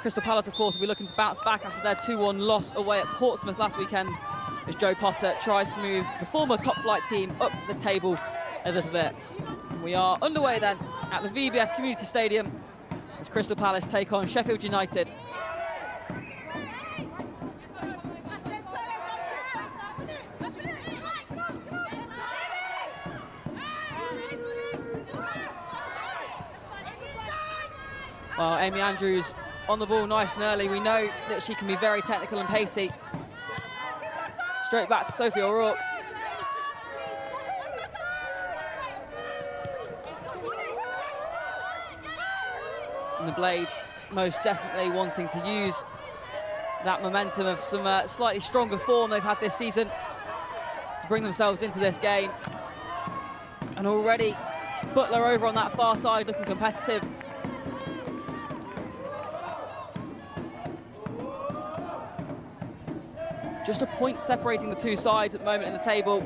Crystal Palace, of course, will be looking to bounce back after their 2-1 loss away at Portsmouth last weekend, as Joe Potter tries to move the former top-flight team up the table a little bit. And we are underway then at the VBS Community Stadium as Crystal Palace take on Sheffield United. Well, Amy Andrews on the ball nice and early. We know that she can be very technical and pacey. Straight back to Sophie O'Rourke. And the Blades most definitely wanting to use that momentum of some slightly stronger form they've had this season to bring themselves into this game. And already Butler over on that far side looking competitive. Just a point separating the two sides at the moment in the table,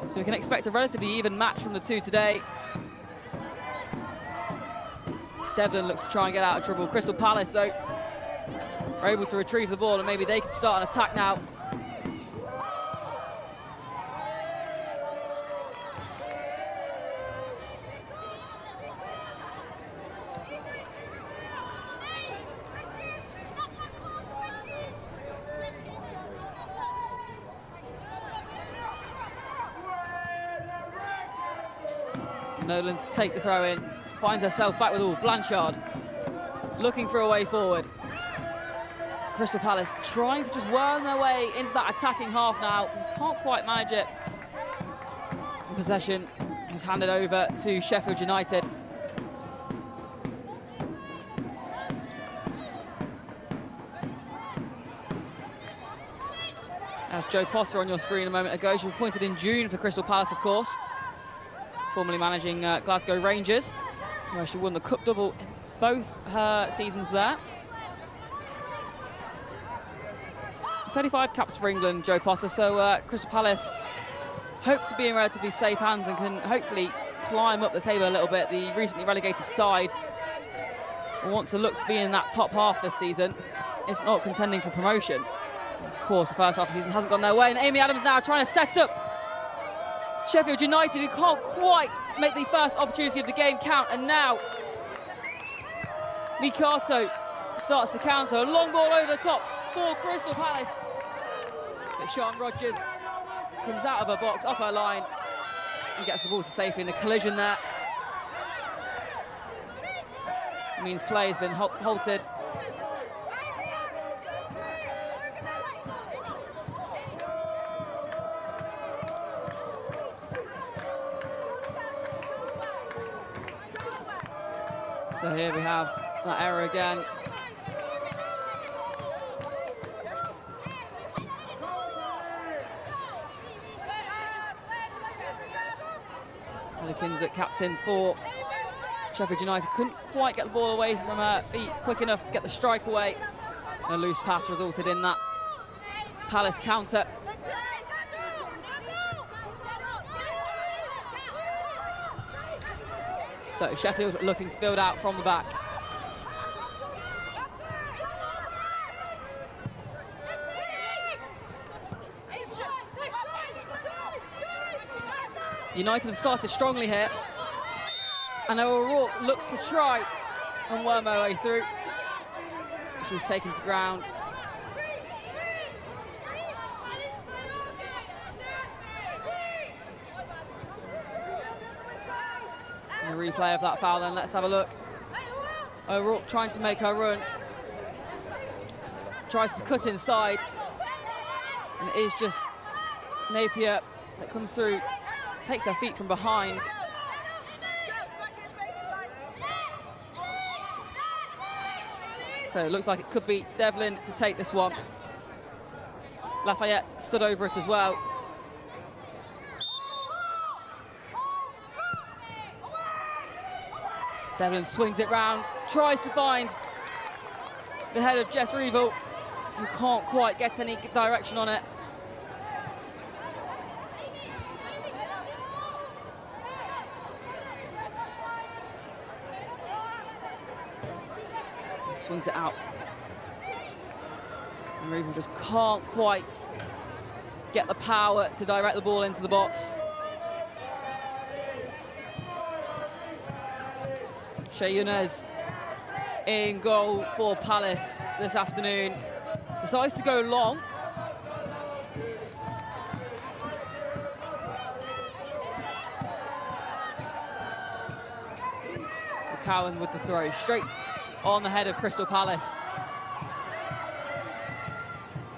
so we can expect a relatively even match from the two today. Devlin looks to try and get out of trouble. Crystal Palace, though, are able to retrieve the ball, and maybe they can start an attack now. Nolan to take the throw in, finds herself back with all. Blanchard looking for a way forward. Crystal Palace trying to just worm their way into that attacking half now. Can't quite manage it. Possession is handed over to Sheffield United. As Joe Potter on your screen a moment ago, she was appointed in June for Crystal Palace, of course. Formerly managing Glasgow Rangers, where she won the Cup double in both her seasons there. 35 caps for England, Joe Potter, so Crystal Palace hope to be in relatively safe hands and can hopefully climb up the table a little bit. The recently relegated side will want to look to be in that top half this season, if not contending for promotion. Of course, the first half of the season hasn't gone their way, and Amy Adams now trying to set up Sheffield United, who can't quite make the first opportunity of the game count, and now Mikato starts to counter. A long ball over the top for Crystal Palace. But Sian Rogers comes out of her box, off her line, and gets the ball to safety in the collision there. It means play has been halted. So here we have that error again. Ellikins at captain for Sheffield United. Couldn't quite get the ball away from her feet quick enough to get the strike away. A loose pass resulted in that Palace counter. So Sheffield looking to build out from the back. United have started strongly here, and O'Rourke looks to try and worm her way through. She's taken to ground. A replay of that foul then, let's have a look. O'Rourke trying to make her run. Tries to cut inside. And it is just Napier that comes through, takes her feet from behind. So it looks like it could be Devlin to take this one. Lafayette stood over it as well. Devlin swings it round, tries to find the head of Jess Reevil, who can't quite get any direction on it. Swings it out And Revel just can't quite get the power to direct the ball into the box. Shea Younes in goal for Palace this afternoon. Decides to go long. Cowan with the throw, straight on the head of Crystal Palace.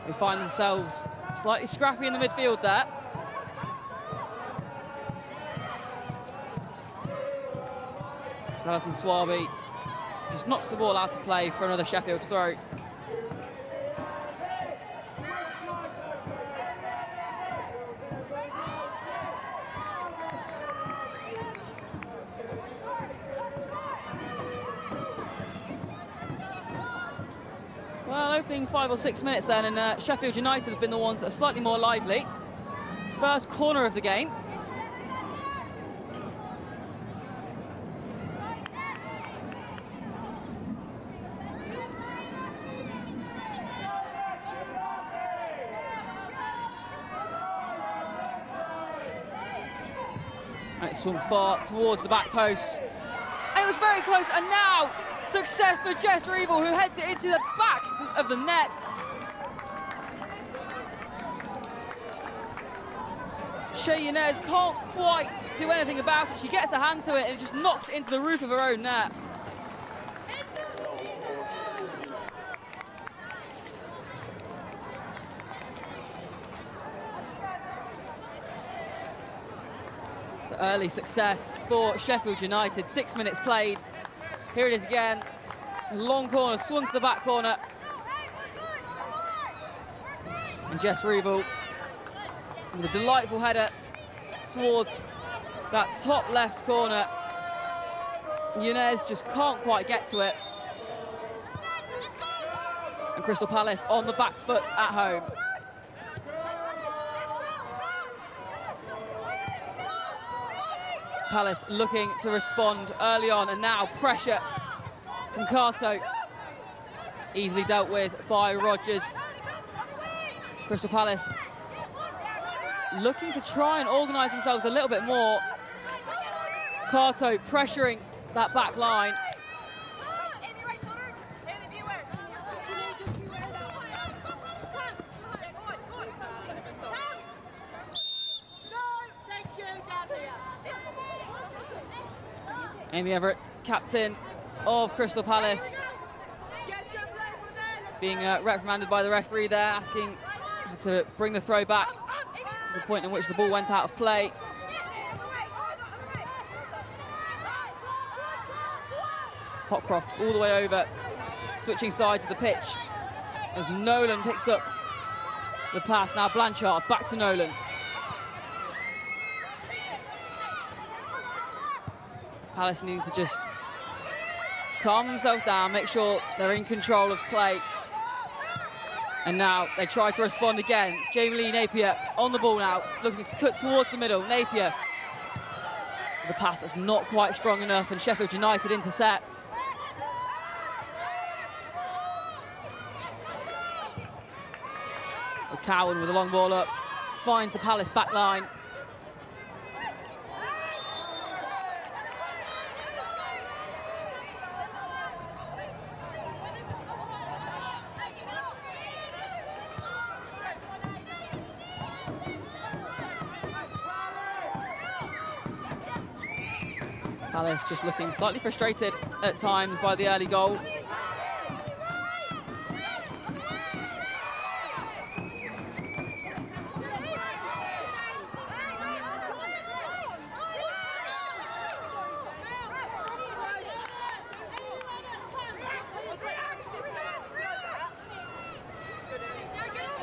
They find themselves slightly scrappy in the midfield there. Alison Swaby just knocks the ball out of play for another Sheffield throw. Well, opening 5 or 6 minutes then, and Sheffield United have been the ones that are slightly more lively. First corner of the game. And it swung far towards the back post. And it was very close, and now success for Jess Revel, who heads it into the back of the net. Shea Younes can't quite do anything about it. She gets a hand to it and it just knocks it into the roof of her own net. So early success for Sheffield United. 6 minutes played. Here it is again. Long corner, swung to the back corner. And Jess Revel with a delightful header towards that top left corner. Younes just can't quite get to it. And Crystal Palace on the back foot at home. Palace looking to respond early on, and now pressure from Cato. Easily dealt with by Rogers. Crystal Palace looking to try and organise themselves a little bit more. Cato pressuring that back line. Amy Everett, captain of Crystal Palace, being reprimanded by the referee there, asking to bring the throw back to the point in which the ball went out of play. Hopcroft all the way over, switching sides of the pitch as Nolan picks up the pass. Now Blanchard back to Nolan. Palace needing to just calm themselves down, make sure they're in control of play. And now they try to respond again. Jamie Lee Napier on the ball now, looking to cut towards the middle. Napier, the pass that's not quite strong enough, and Sheffield United intercepts. Cowan with a long ball up, finds the Palace back line. Palace just looking slightly frustrated at times by the early goal.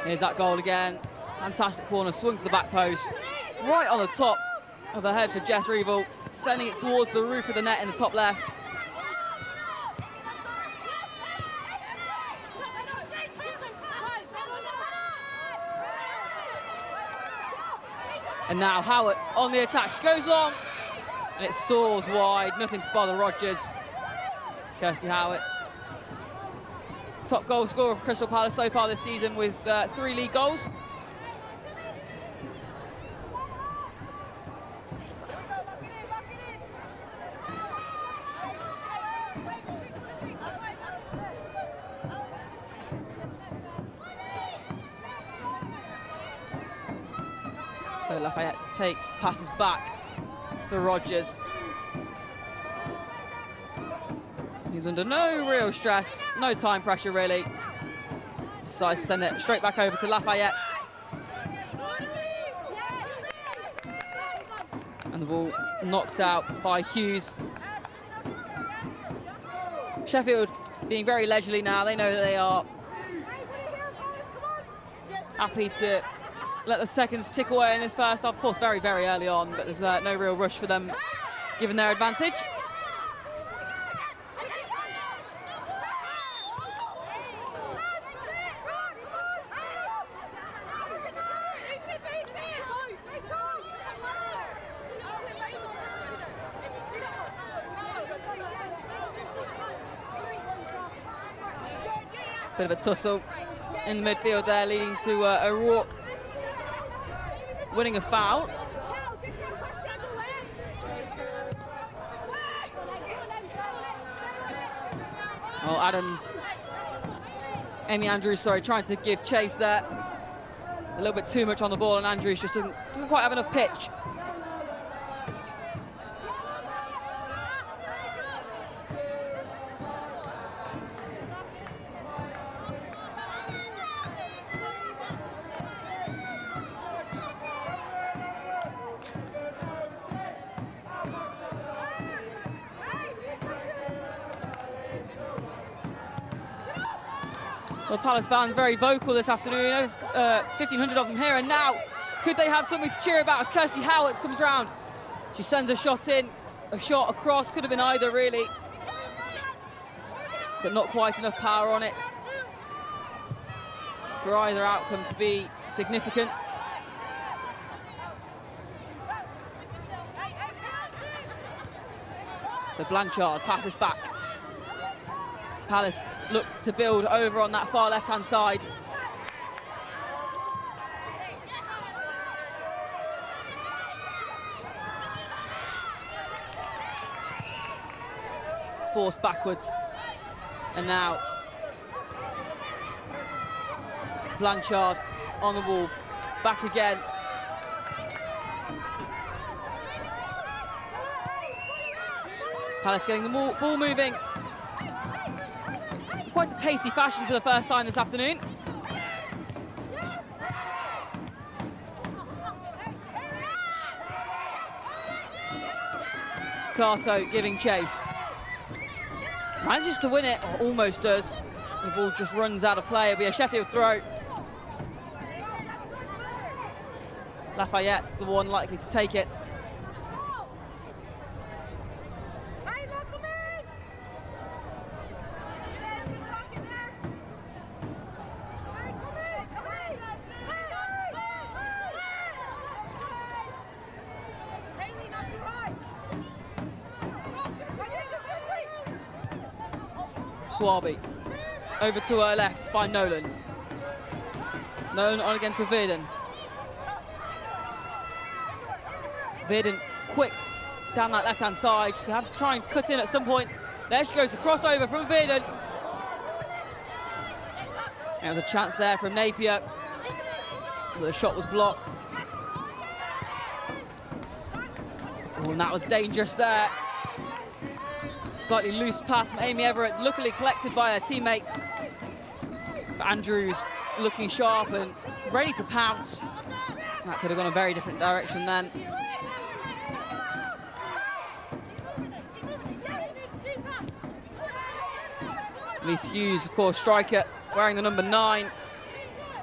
Here's that goal again. Fantastic corner, swung to the back post. Right on the top of the head for Jess Revel, sending it towards the roof of the net in the top left. And now Howard on the attack. She goes long, and it soars wide. Nothing to bother Rogers. Kirsty Howard top goal scorer for Crystal Palace so far this season with 3 league goals. So Lafayette passes back to Rogers. He's under no real stress, no time pressure really. Decides to send it straight back over to Lafayette. And the ball knocked out by Hughes. Sheffield being very leisurely now. They know that they are happy to let the seconds tick away in this first half. Of course, very, very early on, but there's no real rush for them, given their advantage. Bit of a tussle in the midfield there, leading to O'Rourke winning a foul. Oh, Amy Andrews, sorry, trying to give chase there. A little bit too much on the ball, and Andrews just doesn't quite have enough pitch. Well, Palace fans very vocal this afternoon, 1,500 of them here, and now could they have something to cheer about as Kirsty Howard comes round. She sends a shot in, a shot across, could have been either really, but not quite enough power on it for either outcome to be significant. So Blanchard passes back. Palace look to build over on that far left-hand side. Forced backwards. And now Blanchard on the wall. Back again. Palace getting the ball moving. Quite a pacey fashion for the first time this afternoon. Carto giving chase. Manages to win it, or almost does. The ball just runs out of play. It'll be a Sheffield throw. Lafayette's the one likely to take it. Swaby over to her left by Nolan. Nolan on again to Virden. Virden quick down that left-hand side. She's going to have to try and cut in at some point. There she goes, the crossover from Virden. There was a chance there from Napier, but the shot was blocked. Oh, and that was dangerous there. Slightly loose pass from Amy Everett, luckily collected by her teammate. But Andrews looking sharp and ready to pounce. That could have gone a very different direction then. Elise Hughes, of course, striker, wearing the number 9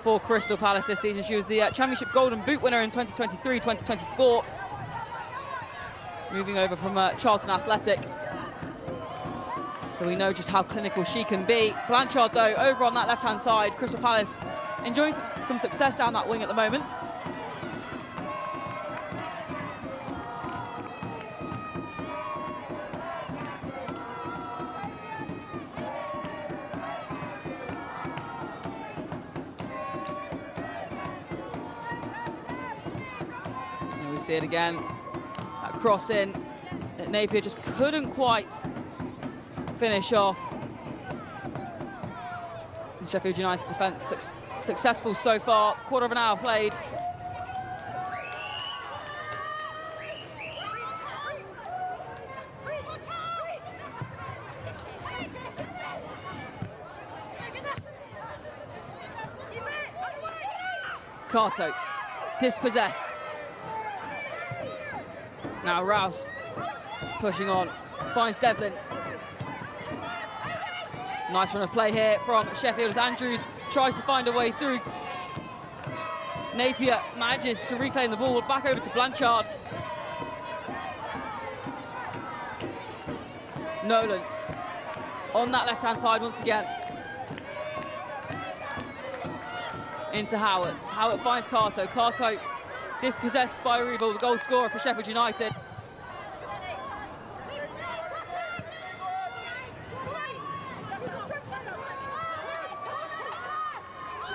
for Crystal Palace this season. She was the Championship Golden Boot winner in 2023-2024. Moving over from Charlton Athletic. So we know just how clinical she can be. Blanchard, though, over on that left-hand side. Crystal Palace enjoying some success down that wing at the moment. see it again. That cross in. Napier just couldn't quite finish off. The Sheffield United defence successful so far. Quarter of an hour played. Kato, dispossessed. Now Rouse pushing on, finds Devlin. Nice run of play here from Sheffield as Andrews tries to find a way through. Napier manages to reclaim the ball, back over to Blanchard. Nolan on that left-hand side once again. Into Howard. Howard finds Kato. Kato dispossessed by Reevil, the goal scorer for Sheffield United.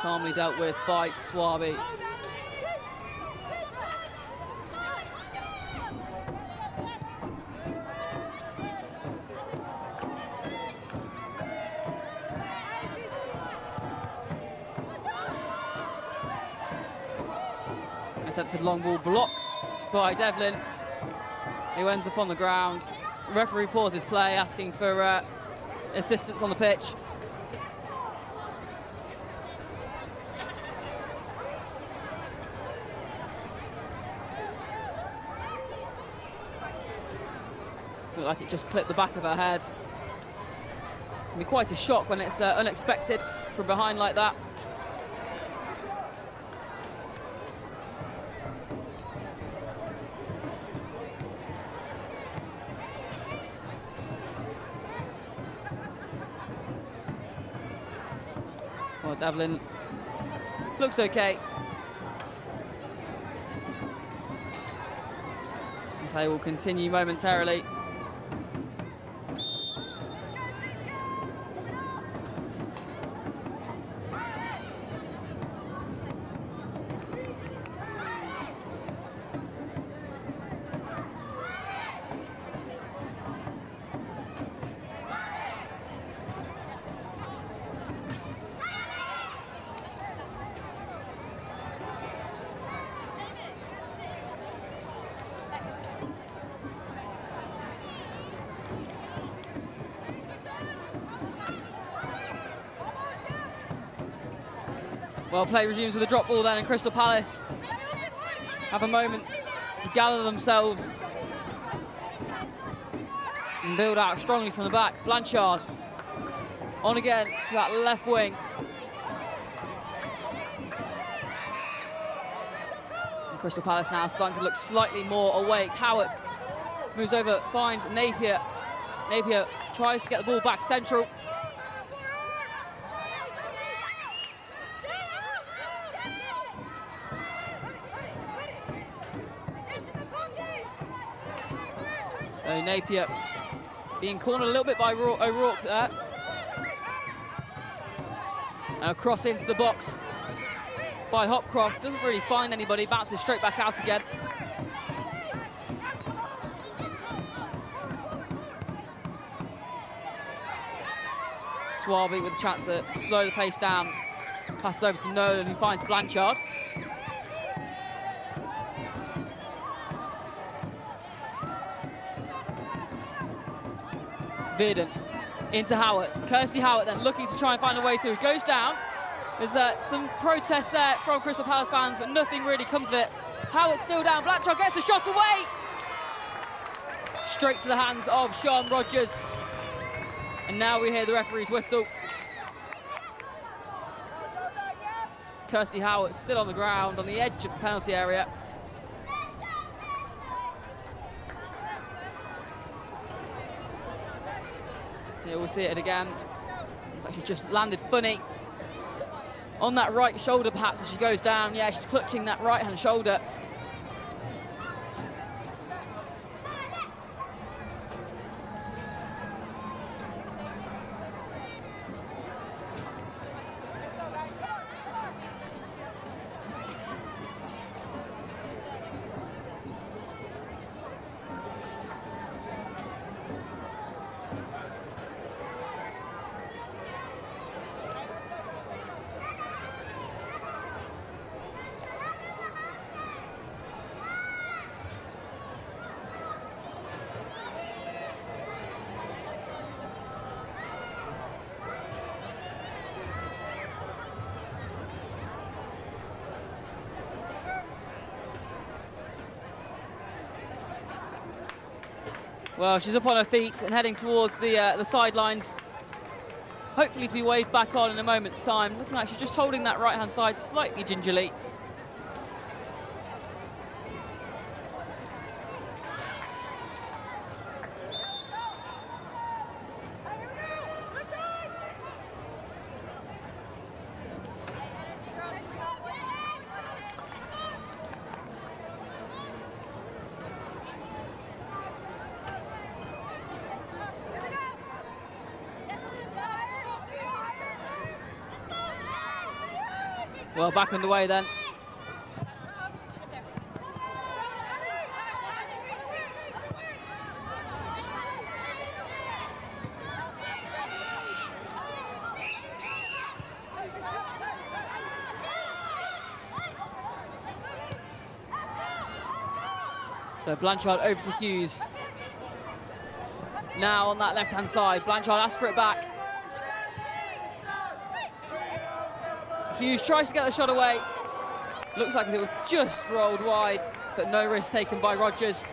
Calmly dealt with by Swaby. Attempted long ball blocked by Devlin, who ends up on the ground. The referee pauses play, asking for assistance on the pitch. Looked like it just clipped the back of her head. It'll be quite a shock when it's unexpected from behind like that. Well, Devlin looks okay. Play will continue momentarily. Well, play resumes with a drop ball then, and Crystal Palace have a moment to gather themselves and build out strongly from the back. Blanchard on again to that left wing. And Crystal Palace now starting to look slightly more awake. Howard moves over, finds Napier. Napier tries to get the ball back central. So Napier being cornered a little bit by O'Rourke there. And a cross into the box by Hopcroft. Doesn't really find anybody, bounces straight back out again. Swaby with a chance to slow the pace down. Passes over to Nolan, who finds Blanchard. Virden into Howard. Kirsty Howard then looking to try and find a way through. Goes down. There's some protests there from Crystal Palace fans, but nothing really comes of it. Howard's still down. Blanchard gets the shot away. Straight to the hands of Sean Rogers. And now we hear the referee's whistle. It's Kirsty Howard still on the ground on the edge of the penalty area. Here we'll see it again. It's actually just landed funny on that right shoulder, perhaps, as she goes down. Yeah, she's clutching that right-hand shoulder. Well, she's up on her feet and heading towards the sidelines. Hopefully to be waved back on in a moment's time. Looking like she's just holding that right-hand side slightly gingerly. Well, back underway then. So Blanchard over to Hughes. Now on that left-hand side, Blanchard asks for it back. Hughes tries to get the shot away. Looks like it was just rolled wide, but no risk taken by Rogers.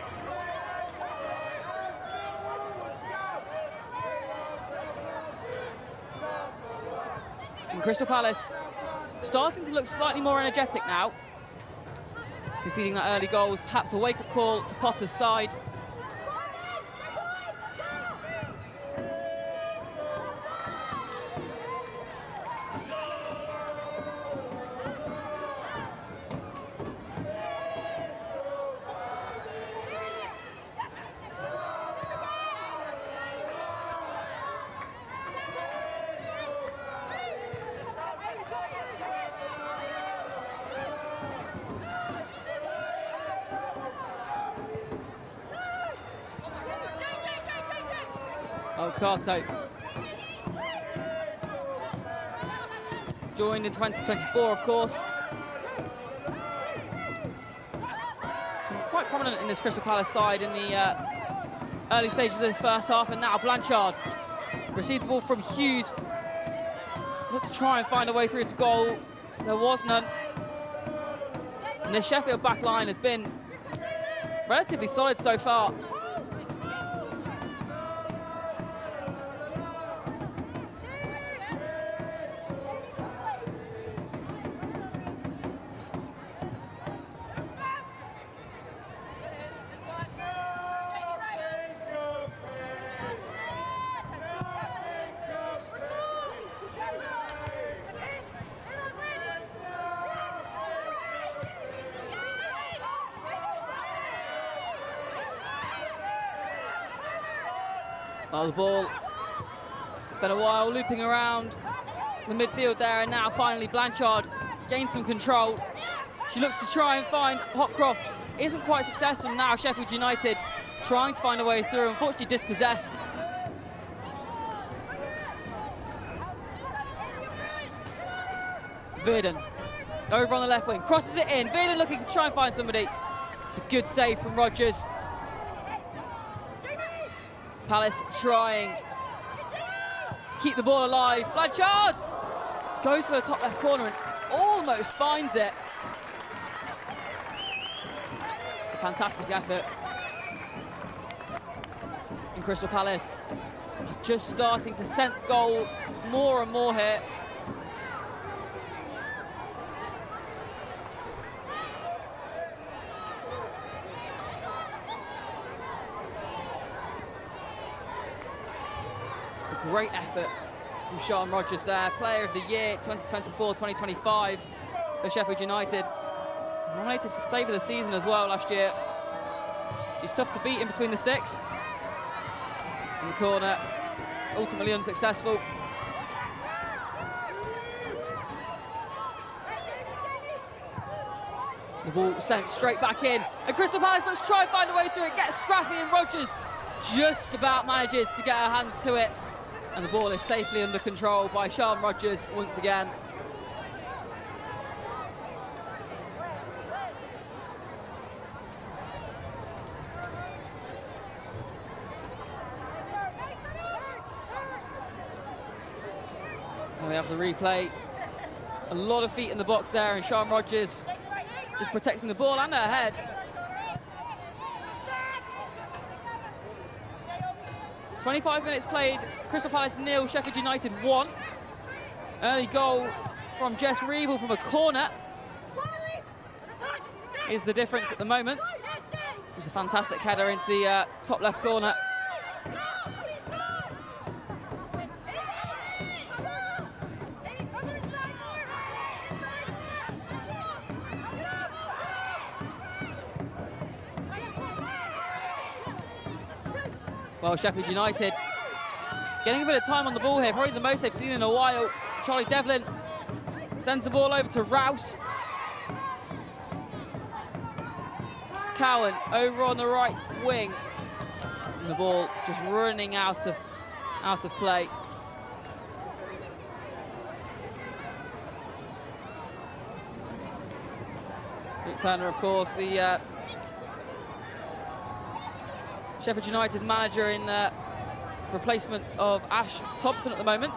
And Crystal Palace starting to look slightly more energetic now. Conceding that early goal was perhaps a wake-up call to Potter's side. Carto joined in 2024, of course. Quite prominent in this Crystal Palace side in the early stages of this first half, and now Blanchard received the ball from Hughes. Looked to try and find a way through to goal. There was none. And the Sheffield back line has been relatively solid so far. Well, the ball, it's been a while looping around the midfield there, and now finally Blanchard gains some control. She looks to try and find Hopcroft, isn't quite successful. Now Sheffield United trying to find a way through, unfortunately dispossessed. Virden over on the left wing, crosses it in. Virden looking to try and find somebody. It's a good save from Rogers. Palace trying to keep the ball alive. Blanchard goes for the top left corner and almost finds it. It's a fantastic effort. And Crystal Palace are just starting to sense goal more and more here. Great effort from Sian Rogers there, Player of the Year 2024-2025 for Sheffield United. Nominated for Save of the Season as well last year. She's tough to beat in between the sticks. In the corner, ultimately unsuccessful. The ball sent straight back in, and Crystal Palace let's try and find a way through it, gets scrappy, and Rogers just about manages to get her hands to it. And the ball is safely under control by Sian Rogers once again. And we have the replay. A lot of feet in the box there, and Sian Rogers just protecting the ball and her head. 25 minutes played, Crystal Palace 0, Sheffield United 1. Early goal from Jess Reevell from a corner is the difference at the moment. It was a fantastic header into the top left corner. Well, Sheffield United getting a bit of time on the ball here, probably the most they've seen in a while. Charlie Devlin sends the ball over to Rouse. Cowan over on the right wing. And the ball just running out of play. Luke Turner, of course, the Sheffield United manager in replacement of Ash Thompson at the moment.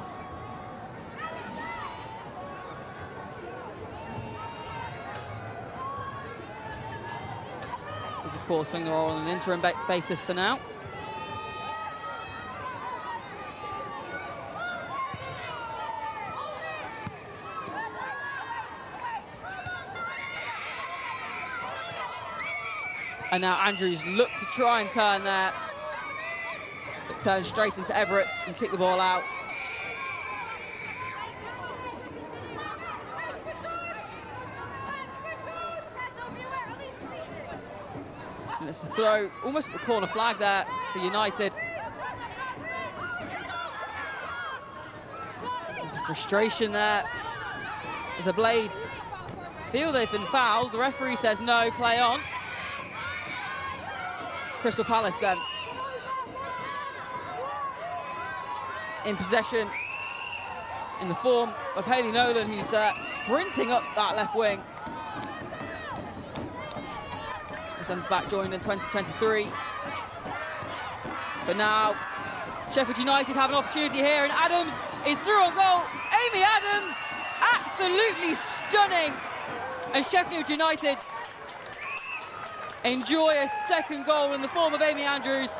He's of course playing the role on an interim basis for now. And now Andrews look to try and turn there. It turns straight into Everett and kick the ball out. And it's a throw almost at the corner flag there for United. There's a frustration there as the Blades feel they've been fouled. The referee says no, play on. Crystal Palace then in possession in the form of Hayley Nolan, who's sprinting up that left wing. The centre back joined in 2023. But now Sheffield United have an opportunity here, and Adams is through on goal. Amy Adams, absolutely stunning. And Sheffield United enjoy a second goal in the form of Amy Andrews.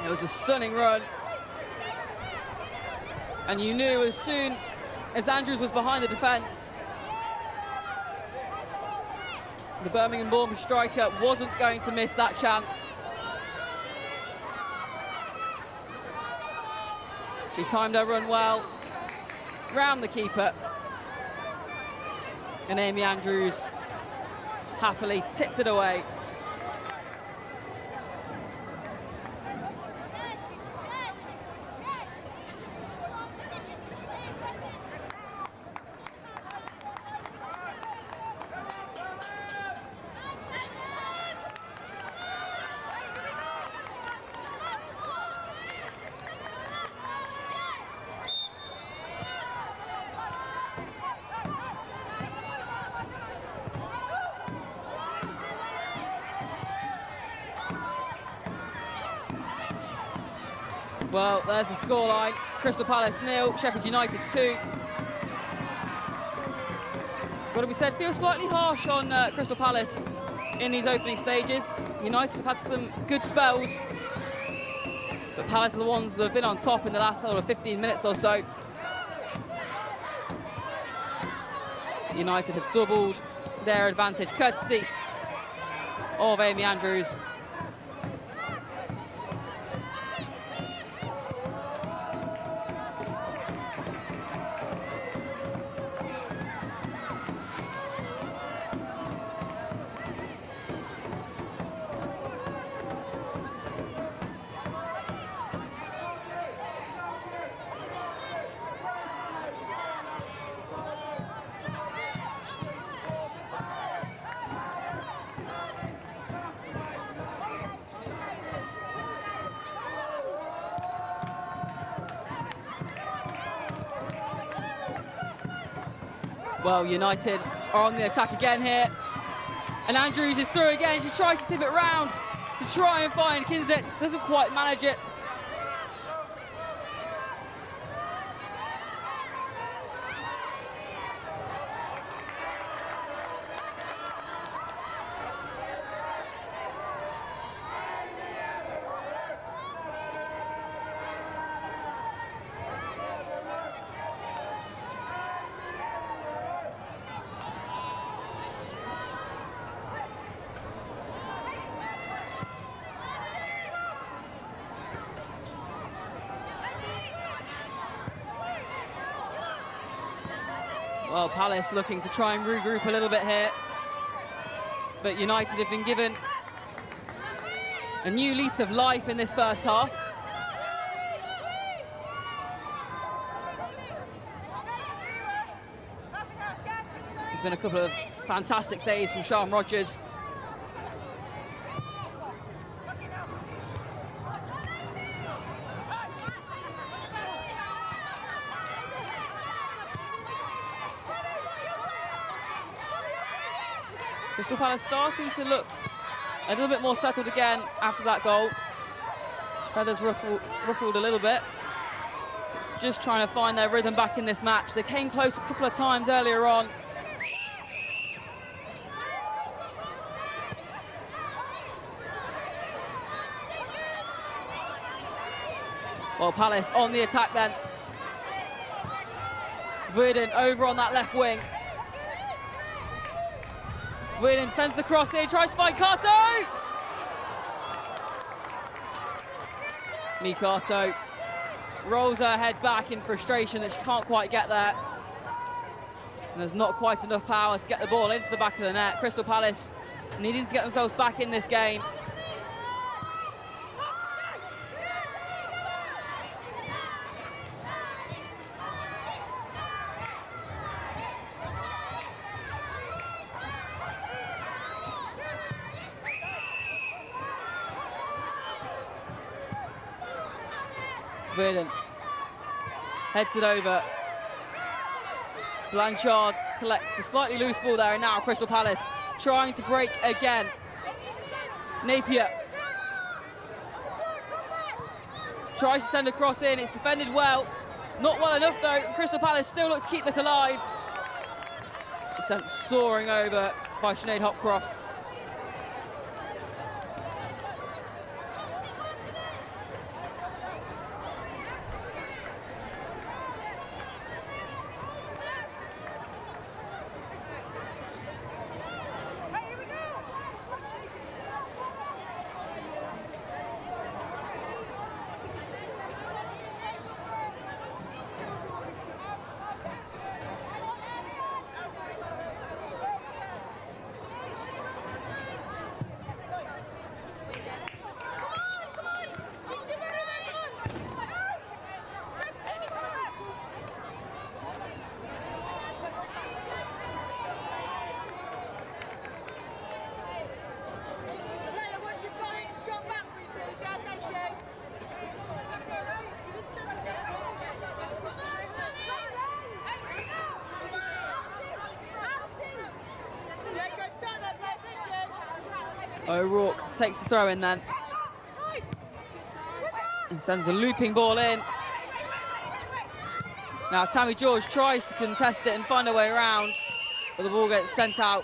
It was a stunning run. And you knew as soon as Andrews was behind the defence, the Birmingham-born striker wasn't going to miss that chance. She timed her run well, round the keeper, and Amy Andrews happily tipped it away. Well, there's the scoreline. Crystal Palace 0, Sheffield United 2. Got to be said, feels slightly harsh on Crystal Palace in these opening stages. United have had some good spells, but Palace are the ones that have been on top in the last sort of 15 minutes or so. United have doubled their advantage, courtesy of Amy Andrews. Well, United are on the attack again here. And Andrews is through again. She tries to tip it round to try and find Kinzet. Doesn't quite manage it. Well, Palace looking to try and regroup a little bit here. But United have been given a new lease of life in this first half. There's been a couple of fantastic saves from Sean Rogers. Crystal Palace starting to look a little bit more settled again after that goal. Feathers ruffled a little bit. Just trying to find their rhythm back in this match. They came close a couple of times earlier on. Well, Palace on the attack then. Verdon over on that left wing. Verdon sends the cross in, tries to find Kato! Mikato rolls her head back in frustration that she can't quite get there. And there's not quite enough power to get the ball into the back of the net. Crystal Palace needing to get themselves back in this game. Verdon heads it over. Blanchard collects a slightly loose ball there, and now Crystal Palace trying to break again. Napier tries to send a cross in, it's defended well. Not well enough though, Crystal Palace still look to keep this alive. It's sent soaring over by Sinead Hopcroft. O'Rourke takes the throw in then and sends a looping ball in. Now Tammy George tries to contest it and find a way around, but the ball gets sent out.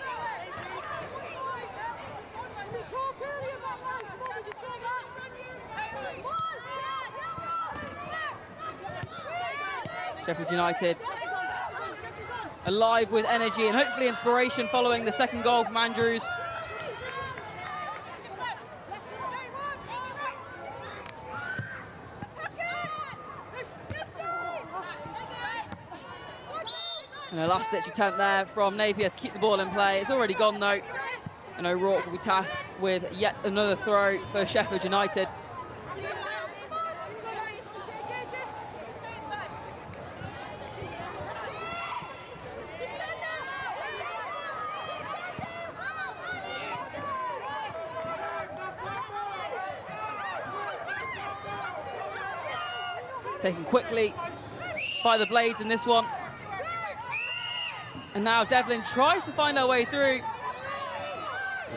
Sheffield United alive with energy and hopefully inspiration following the second goal from Andrews. And a last-ditch attempt there from Napier to keep the ball in play. It's already gone though, and O'Rourke will be tasked with yet another throw for Sheffield United. Taken quickly by the Blades in this one. And now Devlin tries to find her way through.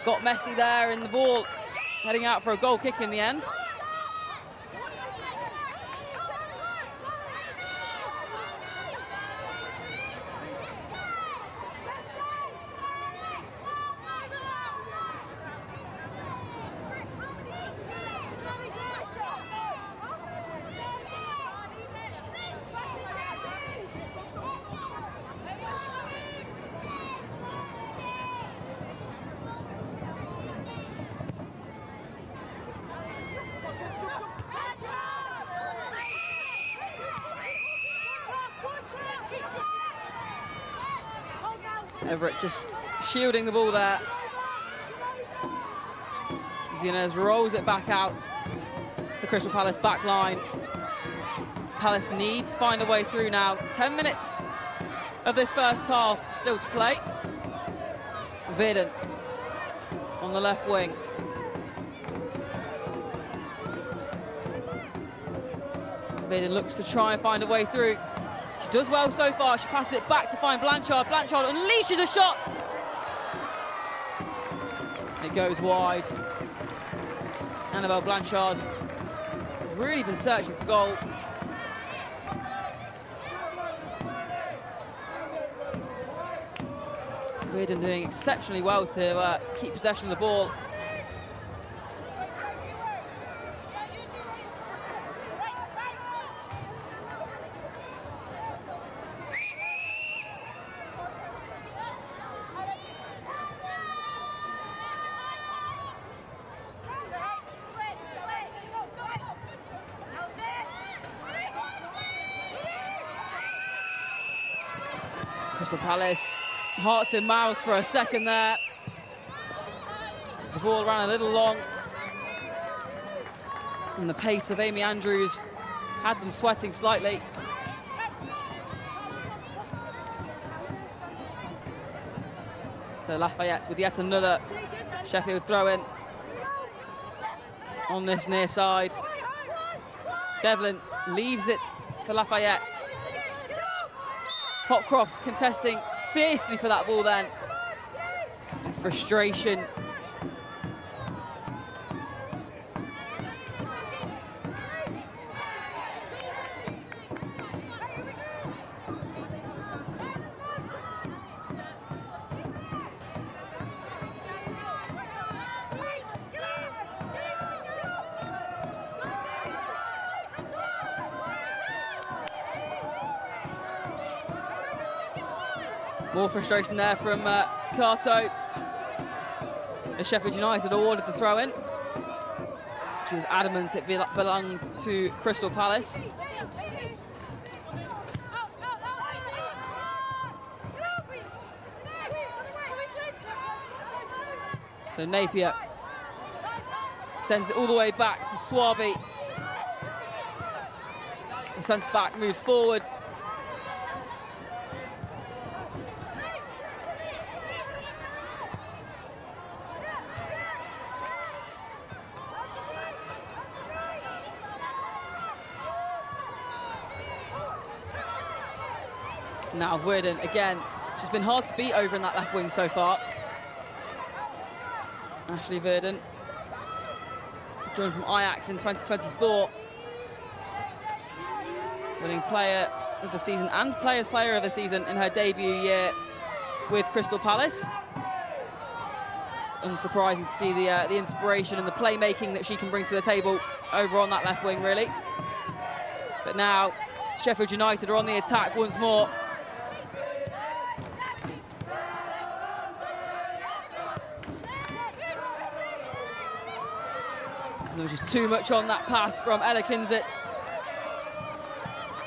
Got Messi there in the ball, heading out for a goal kick in the end. Everett just shielding the ball there. Zinez rolls it back out the Crystal Palace back line. Palace need to find a way through now. 10 minutes of this first half still to play. Verdon on the left wing. Verdon looks to try and find a way through. She does well so far. She passes it back to find Blanchard. Blanchard unleashes a shot. It goes wide. Annabelle Blanchard really been searching for goal. Verdon doing exceptionally well to keep possession of the ball. Crystal Palace, hearts and mouths for a second there. The ball ran a little long. And the pace of Amy Andrews had them sweating slightly. So Lafayette with yet another Sheffield throw-in on this near side. Devlin leaves it for Lafayette. Hopcroft contesting fiercely for that ball then. And frustration. More frustration there from Cato. As Sheffield United awarded the throw-in. She was adamant it belonged to Crystal Palace. So Napier sends it all the way back to Swaby. The centre back moves forward. Now Verdon, again, she's been hard to beat over in that left wing so far. Ashley Verdon, joined from Ajax in 2024. Winning player of the season and players' player of the season in her debut year with Crystal Palace. It's unsurprising to see the inspiration and the playmaking that she can bring to the table over on that left wing, really. But now Sheffield United are on the attack once more. There was just too much on that pass from Ella Kinzit.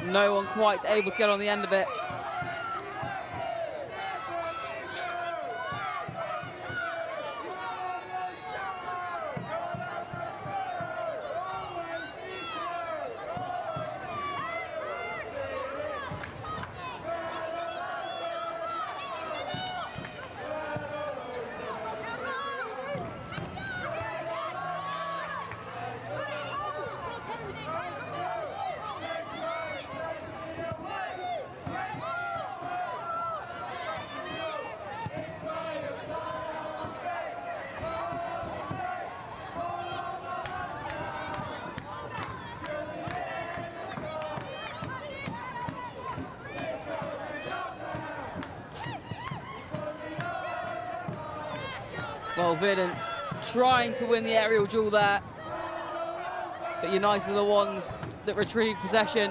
No one quite able to get on the end of it. Well, Verdon trying to win the aerial duel there, but United are the ones that retrieve possession.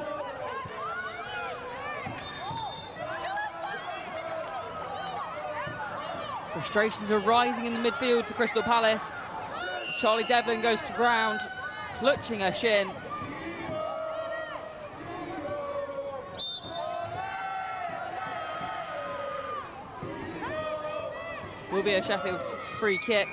Frustrations are rising in the midfield for Crystal Palace as Charlie Devlin goes to ground, clutching her shin. Will be a Sheffield free kick.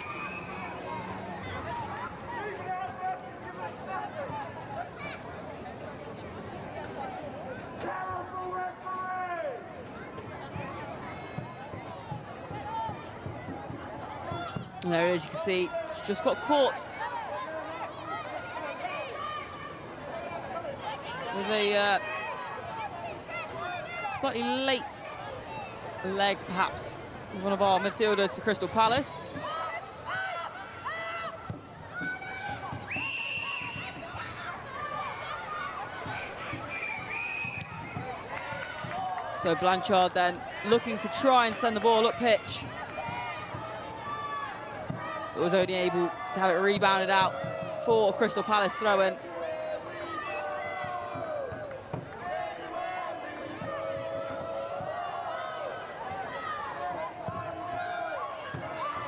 And there it is, you can see, she just got caught with a slightly late leg, perhaps, one of our midfielders for Crystal Palace. So Blanchard then looking to try and send the ball up pitch, but was only able to have it rebounded out for a Crystal Palace throw-in.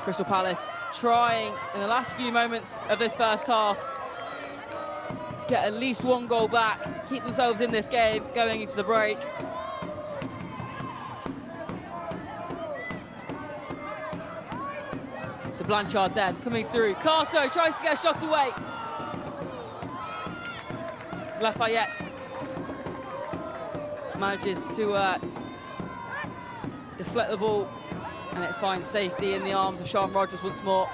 Crystal Palace trying in the last few moments of this first half to get at least one goal back, keep themselves in this game going into the break. So Blanchard then coming through. Carto tries to get a shot away. Lafayette manages to deflect the ball, and it finds safety in the arms of Sean Rogers once more.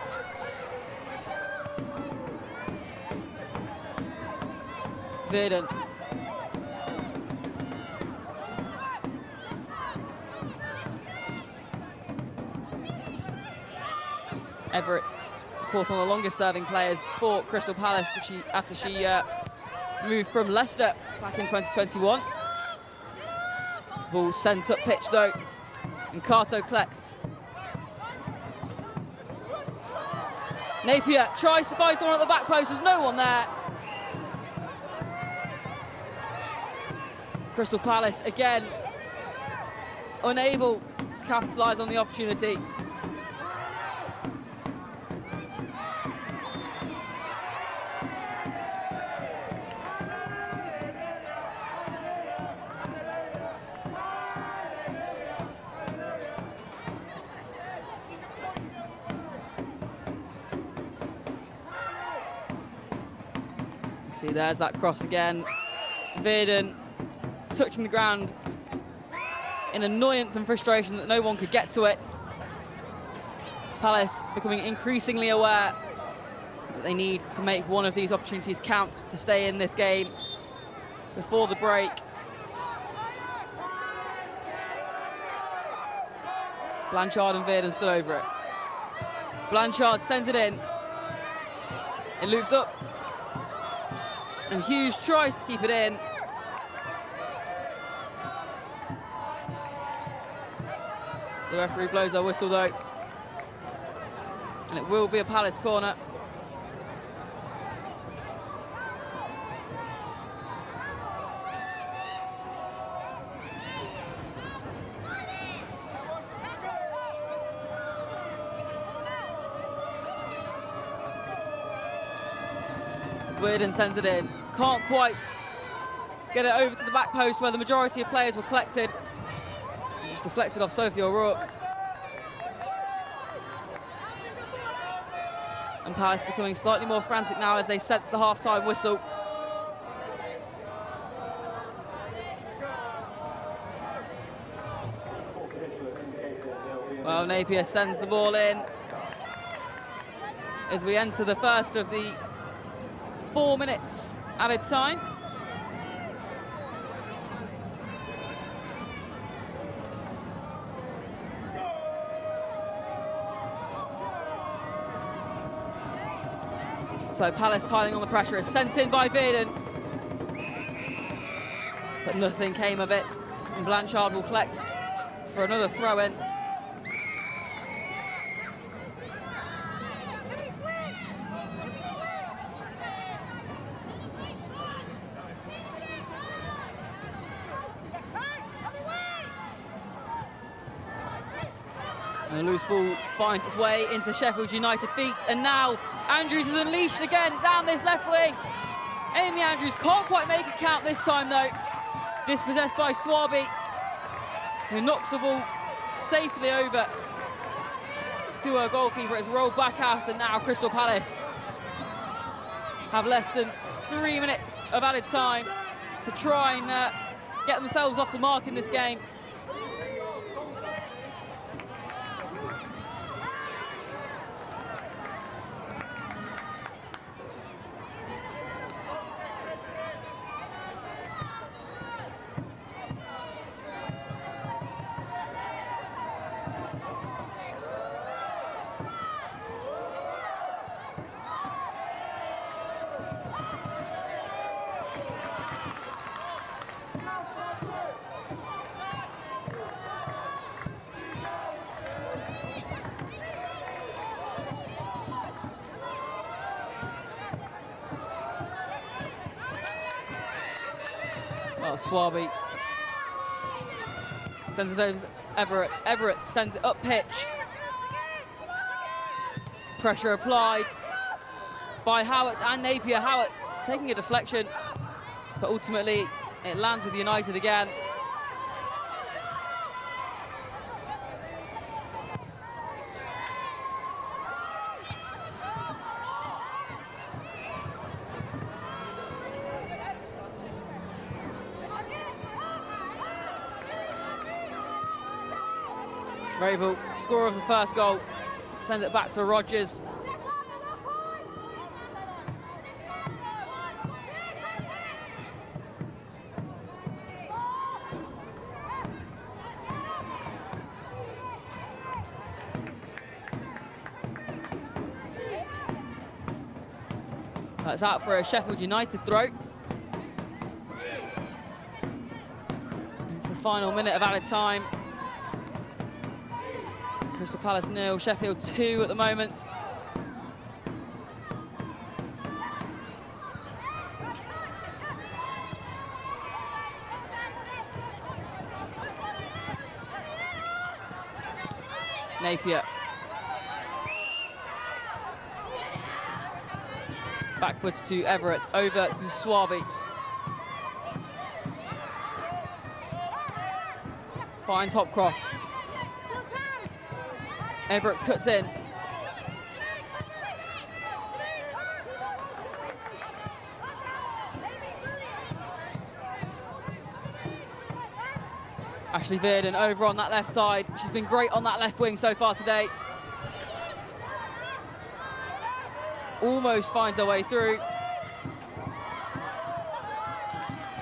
Verdon. Everett, of course, one of the longest serving players for Crystal Palace after she moved from Leicester back in 2021. Ball sent up pitch though, and Carto collects. Napier tries to find someone at the back post, there's no one there. Crystal Palace again unable to capitalise on the opportunity. See, there's that cross again. Verdon touching the ground in annoyance and frustration that no one could get to it. Palace becoming increasingly aware that they need to make one of these opportunities count to stay in this game before the break. Blanchard and Verdon stood over it. Blanchard sends it in. It loops up. And Hughes tries to keep it in. The referee blows our whistle though. And it will be a Palace corner. Verdon sends it in. Can't quite get it over to the back post where the majority of players were collected. It was deflected off Sophie O'Rourke. And Palace becoming slightly more frantic now as they sense the half-time whistle. Well, Napier sends the ball in as we enter the first of the 4 minutes added time. So Palace piling on the pressure is sent in by Verdon, but nothing came of it. And Blanchard will collect for another throw-in. And a loose ball finds its way into Sheffield United feet, and now Andrews is unleashed again down this left wing. Amy Andrews can't quite make it count this time though. Dispossessed by Swaby, who knocks the ball safely over to her goalkeeper. It's rolled back out, and now Crystal Palace have less than 3 minutes of added time to try and get themselves off the mark in this game. Well, Swaby sends it over to Everett. Everett sends it up pitch. Pressure applied by Howard and Napier. Howard taking a deflection, but ultimately it lands with United again. Ravel, scorer of the first goal, sends it back to Rogers. That's out for a Sheffield United throw. Into the final minute of added time. Crystal Palace 0, Sheffield 2 at the moment. Napier. Backwards to Everett, over to Swaby. Finds Hopcroft. Everett cuts in. Ashley Verdon over on that left side. She's been great on that left wing so far today. Almost finds her way through.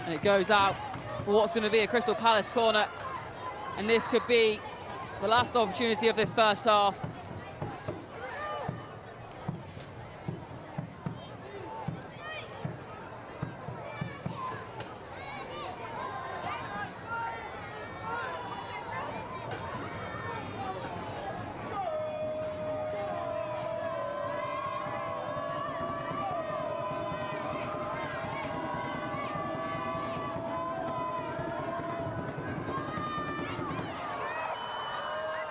And it goes out for what's going to be a Crystal Palace corner. And this could be the last opportunity of this first half.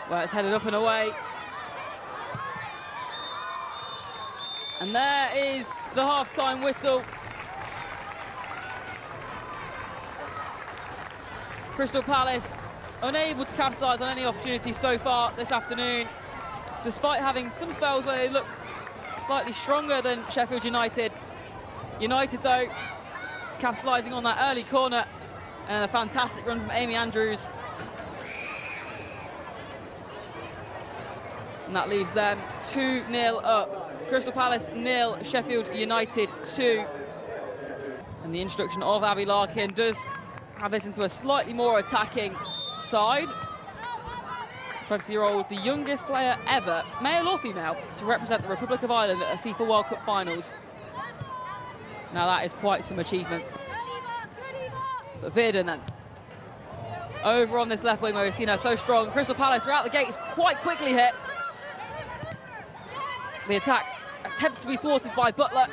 Well, it's headed up and away. And there is the half-time whistle. Crystal Palace unable to capitalise on any opportunity so far this afternoon, despite having some spells where they looked slightly stronger than Sheffield United. United, though, capitalising on that early corner and a fantastic run from Amy Andrews. And that leaves them 2-0 up. Crystal Palace 0, Sheffield United 2. And the introduction of Abby Larkin does have this into a slightly more attacking side. 20-year-old, the youngest player ever, male or female, to represent the Republic of Ireland at a FIFA World Cup finals. Now that is quite some achievement. But Verdon then, over on this left wing where we've seen her so strong. Crystal Palace are out the gates quite quickly here. The attack attempts to be thwarted by Butler.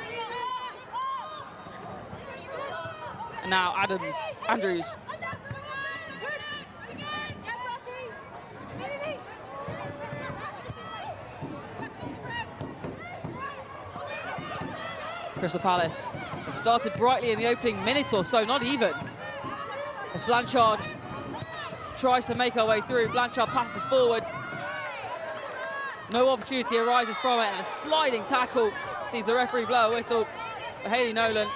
And now Andrews. Crystal Palace have started brightly in the opening minute or so, not even. As Blanchard tries to make her way through, Blanchard passes forward. No opportunity arises from it, and a sliding tackle sees the referee blow a whistle for Hayley Nolan.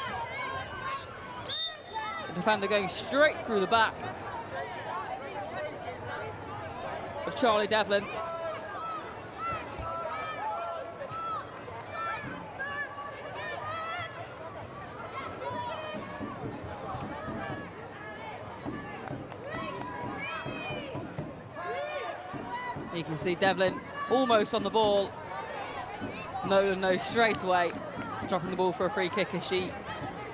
The defender going straight through the back of Charlie Devlin. You can see Devlin almost on the ball. Nolan knows straight away, dropping the ball for a free kick as she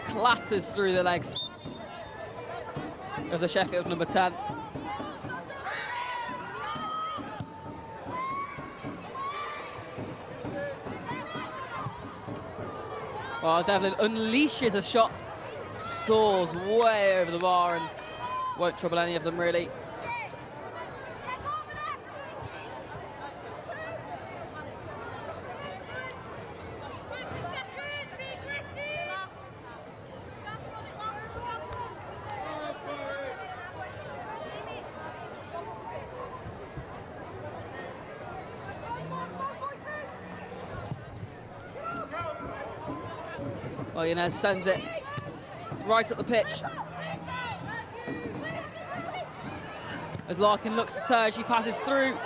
clatters through the legs of the Sheffield number 10. While Devlin unleashes a shot, soars way over the bar and won't trouble any of them really. Well, Yanez sends it right up the pitch. As Larkin looks to turn, she passes through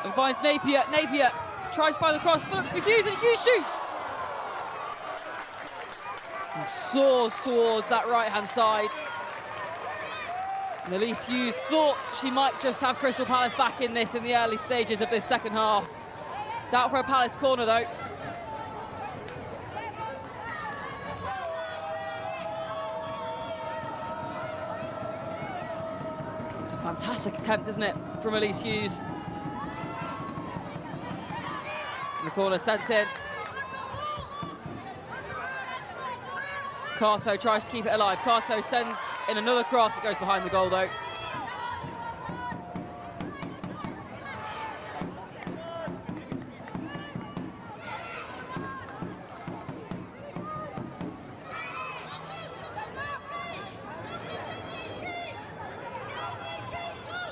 and finds Napier. Napier tries to find the cross, looks for Hughes, and Hughes shoots! And soars towards that right-hand side. And Elise Hughes thought she might just have Crystal Palace back in this in the early stages of this second half. It's out for a Palace corner, though. It's a fantastic attempt, isn't it, from Elise Hughes. And the corner sent in. Carto tries to keep it alive. Carto sends in another cross. It goes behind the goal, though.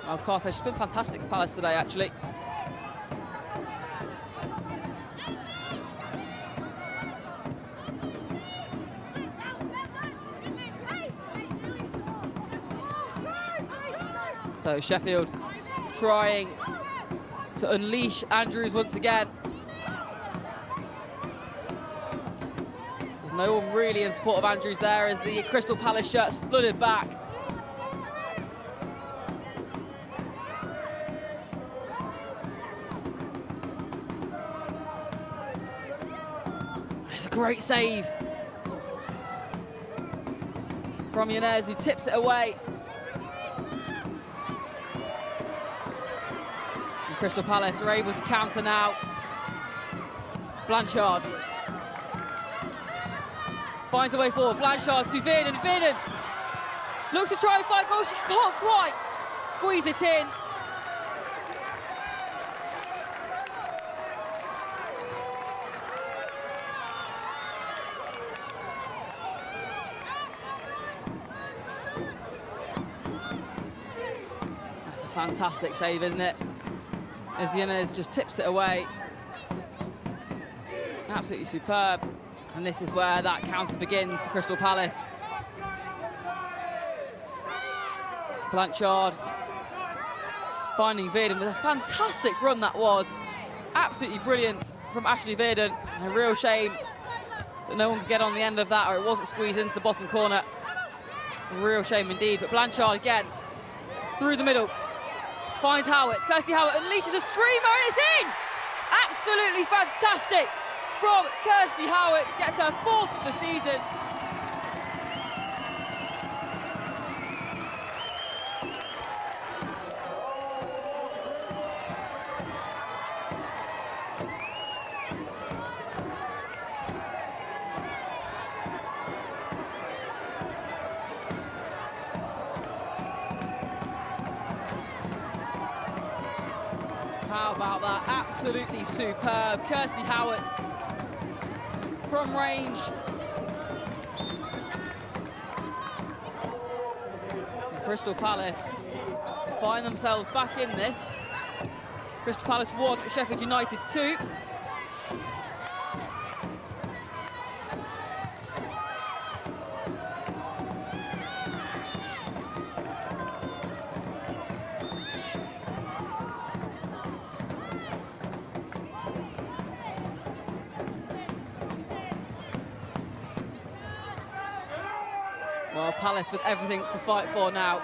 Oh, Carto, she's been fantastic for Palace today, actually. So Sheffield trying to unleash Andrews once again. There's no one really in support of Andrews there as the Crystal Palace shirts flooded back. It's a great save from Yanez, who tips it away. Crystal Palace are able to counter now. Blanchard finds a way forward. Blanchard to Virden. Virden looks to try and find goal. She can't quite squeeze it in. That's a fantastic save, isn't it? As Yanez just tips it away. Absolutely superb. And this is where that counter begins for Crystal Palace. Blanchard finding Virden with a fantastic run that was. Absolutely brilliant from Ashley Virden. A real shame that no one could get on the end of that, or it wasn't squeezed into the bottom corner. A real shame indeed. But Blanchard again through the middle. Finds Howard. Kirsty Howard unleashes a screamer and it's in! Absolutely fantastic from Kirsty Howard. Gets her 4th of the season. How about that? Absolutely superb. Kirsty Howard from range. And Crystal Palace find themselves back in this. Crystal Palace 1, Sheffield United 2. Well, Palace with everything to fight for now.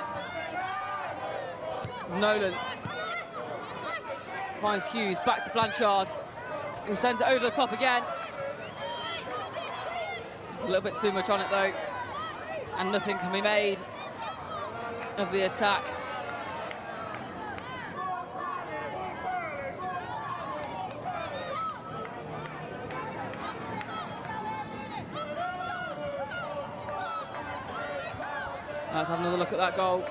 Nolan finds Hughes, back to Blanchard, who sends it over the top again. There's a little bit too much on it though, and nothing can be made of the attack. Let's have another look at that goal.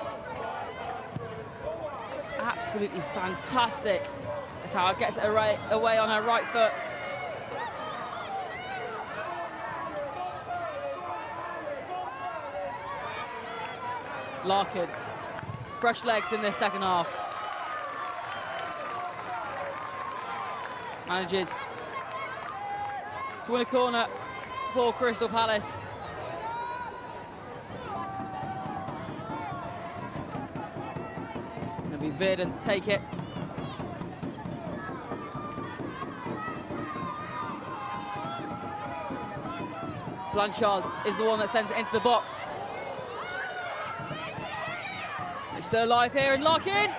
Absolutely fantastic. That's how it gets it away on her right foot. Larkin, fresh legs in this second half. Manages to win a corner for Crystal Palace. Verdon to take it. Blanchard is the one that sends it into the box. It's still alive here, and Larkin!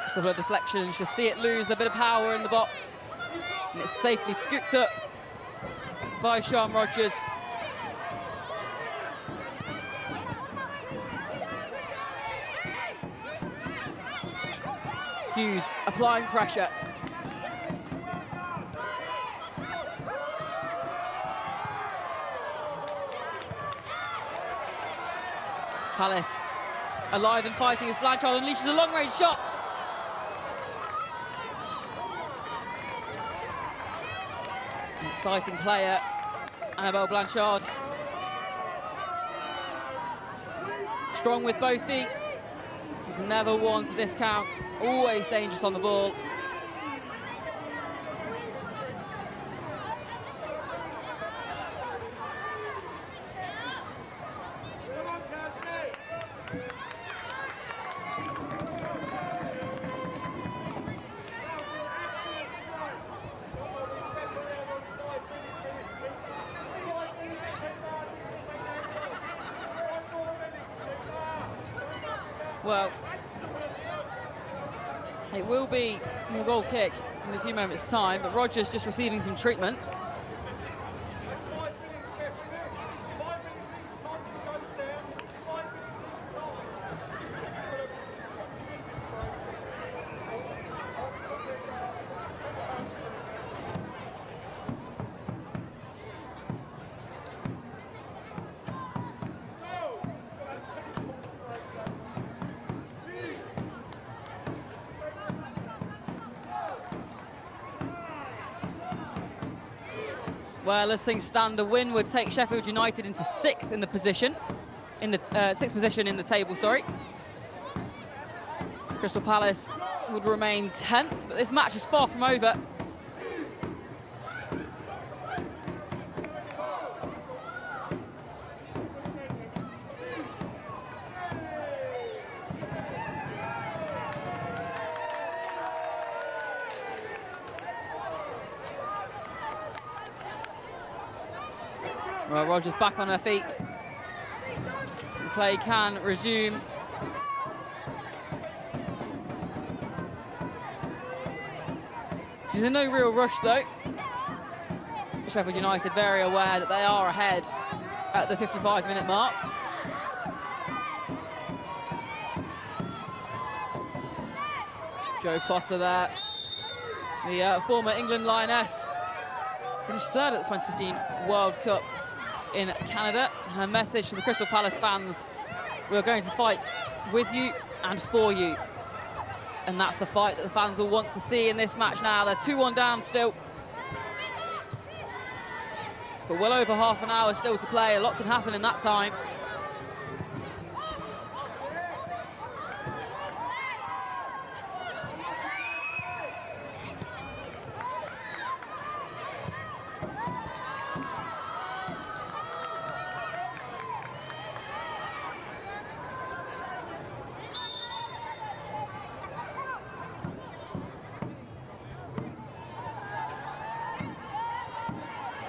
A couple of deflections, just see it lose a bit of power in the box. And it's safely scooped up by Sean Rogers. Hughes applying pressure. Palace alive and fighting as Blanchard unleashes a long-range shot. An exciting player, Annabelle Blanchard. Strong with both feet. She's never one to discount, always dangerous on the ball. Well, it will be a goal kick in a few moments' time, but Rogers just receiving some treatment. Well, as things stand, a win would take Sheffield United into sixth position in the table. Sorry. Crystal Palace would remain 10th, but this match is far from over. Well, Rogers back on her feet. The play can resume. She's in no real rush though. Sheffield United very aware that they are ahead at the 55-minute mark. Jo Potter there, the former England Lioness, finished third at the 2015 World Cup in Canada. Her message to the Crystal Palace fans: we're going to fight with you and for you. And that's the fight that the fans will want to see in this match now. They're 2-1 down still. But well over half an hour still to play. A lot can happen in that time.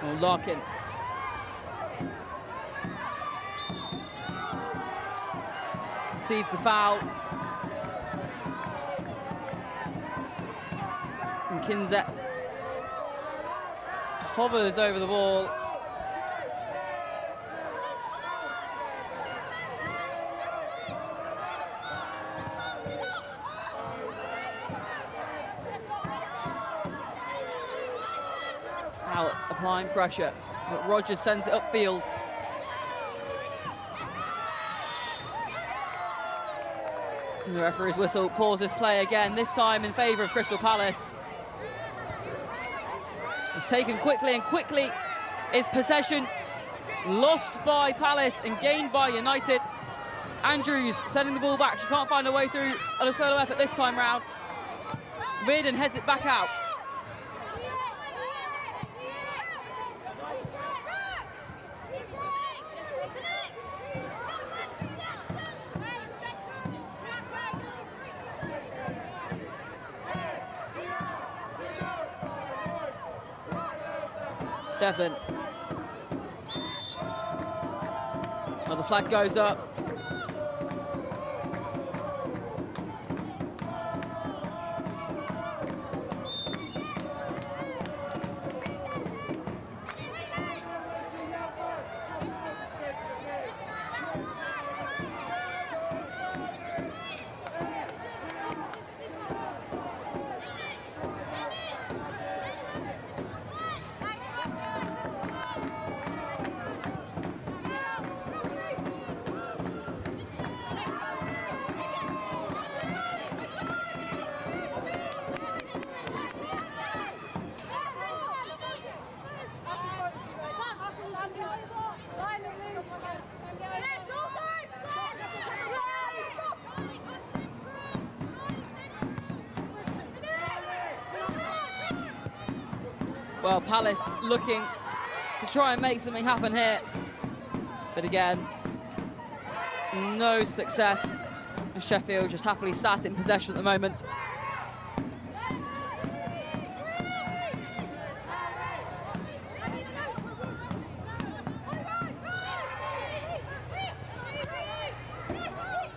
Oh, Larkin. Concedes the foul. And Kinzet hovers over the ball. Howard applying pressure, but Rogers sends it upfield. And the referee's whistle pauses play again, this time in favour of Crystal Palace. It's taken quickly, and quickly is possession lost by Palace and gained by United. Andrews sending the ball back. She can't find her way through on a solo effort this time round. Reardon heads it back out. Devlin. Well, the flag goes up. Well, Palace looking to try and make something happen here. But again, no success. Sheffield just happily sat in possession at the moment.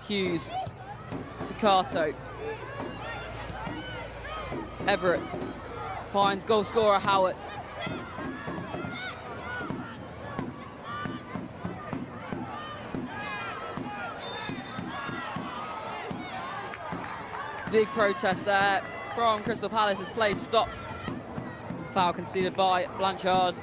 Hughes to Cato. Everett finds goal scorer Howard. Big protest there from Crystal Palace's play stopped. Foul conceded by Blanchard.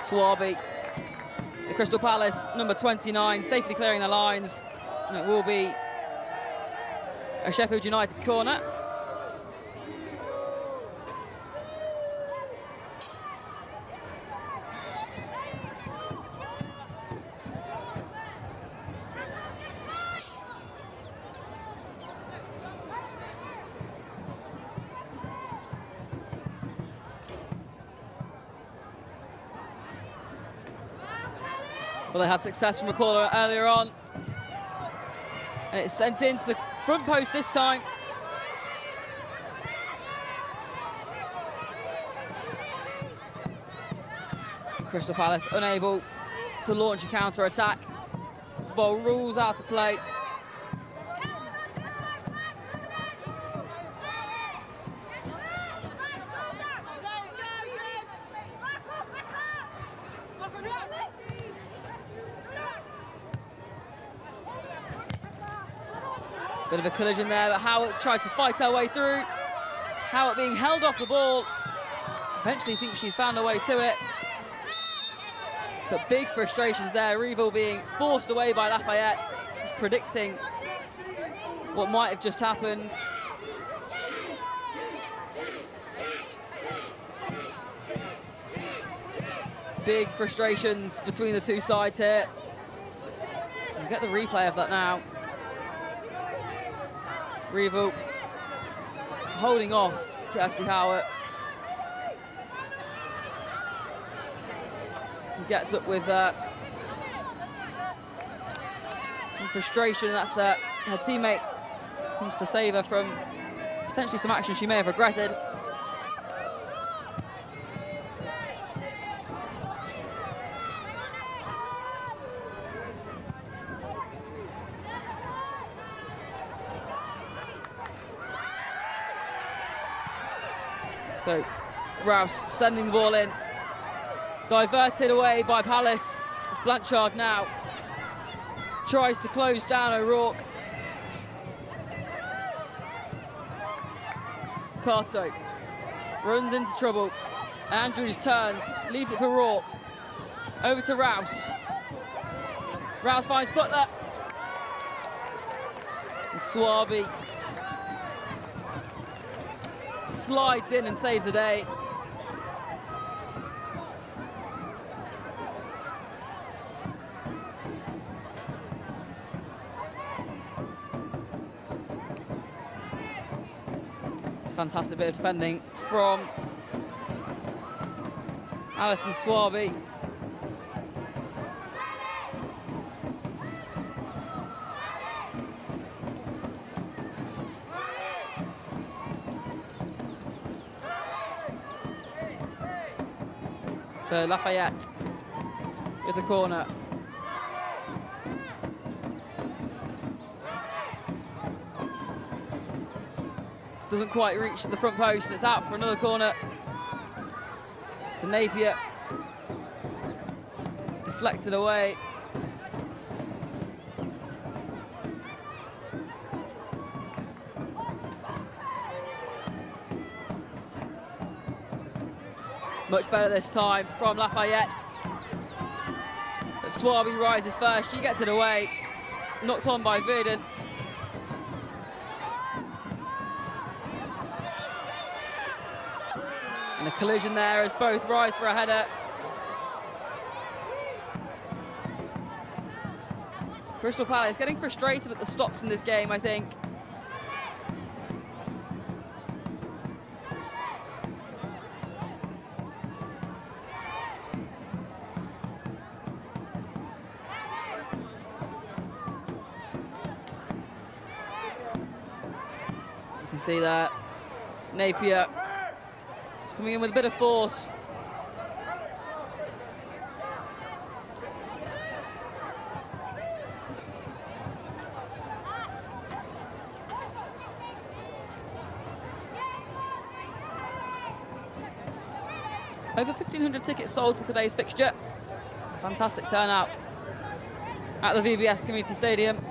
Swaby, the Crystal Palace number 29, safely clearing the lines, and it will be a Sheffield United corner. Well, they had success from a corner earlier on, and it's sent into the front post this time. Crystal Palace unable to launch a counter-attack. This ball rules out of play. Bit of a collision there, but Howard tries to fight her way through. Howard being held off the ball. Eventually thinks she's found her way to it. But big frustrations there. Revel being forced away by Lafayette. He's predicting what might have just happened. Big frustrations between the two sides here. We'll get the replay of that now. Revel holding off Kirsty Howard. He gets up with some frustration. That's her teammate comes to save her from potentially some action she may have regretted. So Rouse sending the ball in, diverted away by Palace. It's Blanchard now tries to close down O'Rourke. Cato runs into trouble. Andrews turns, leaves it for Rourke. Over to Rouse. Rouse finds Butler. And Swaby slides in and saves the day. Fantastic bit of defending from Alison Swaby. So Lafayette with the corner. Doesn't quite reach the front post. It's out for another corner. The Napier deflected away. Much better this time from Lafayette. But Swaby rises first. She gets it away. Knocked on by Verdon. And a collision there as both rise for a header. Crystal Palace getting frustrated at the stops in this game, I think. You can see that Napier is coming in with a bit of force. Over 1,500 tickets sold for today's fixture. Fantastic turnout at the VBS Community Stadium.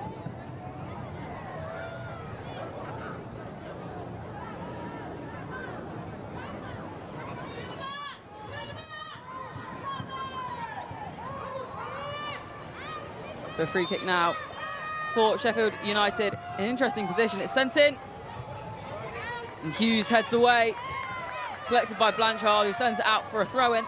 For a free kick now for Sheffield United. An interesting position. It's sent in. And Hughes heads away. It's collected by Blanchard, who sends it out for a throw-in.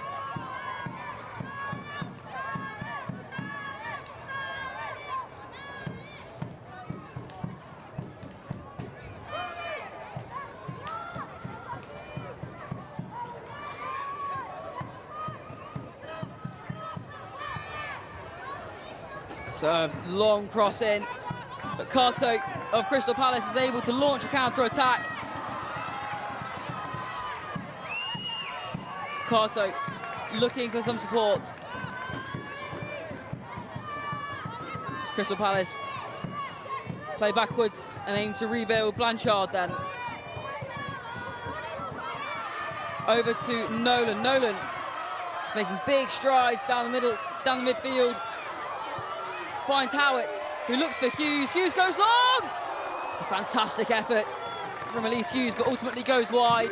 So long cross in, but Cato of Crystal Palace is able to launch a counter-attack. Cato looking for some support. As Crystal Palace play backwards and aim to rebuild. Blanchard then. Over to Nolan. Nolan making big strides down the middle, down the midfield. Finds Howard, who looks for Hughes. Hughes goes long! It's a fantastic effort from Elise Hughes, but ultimately goes wide.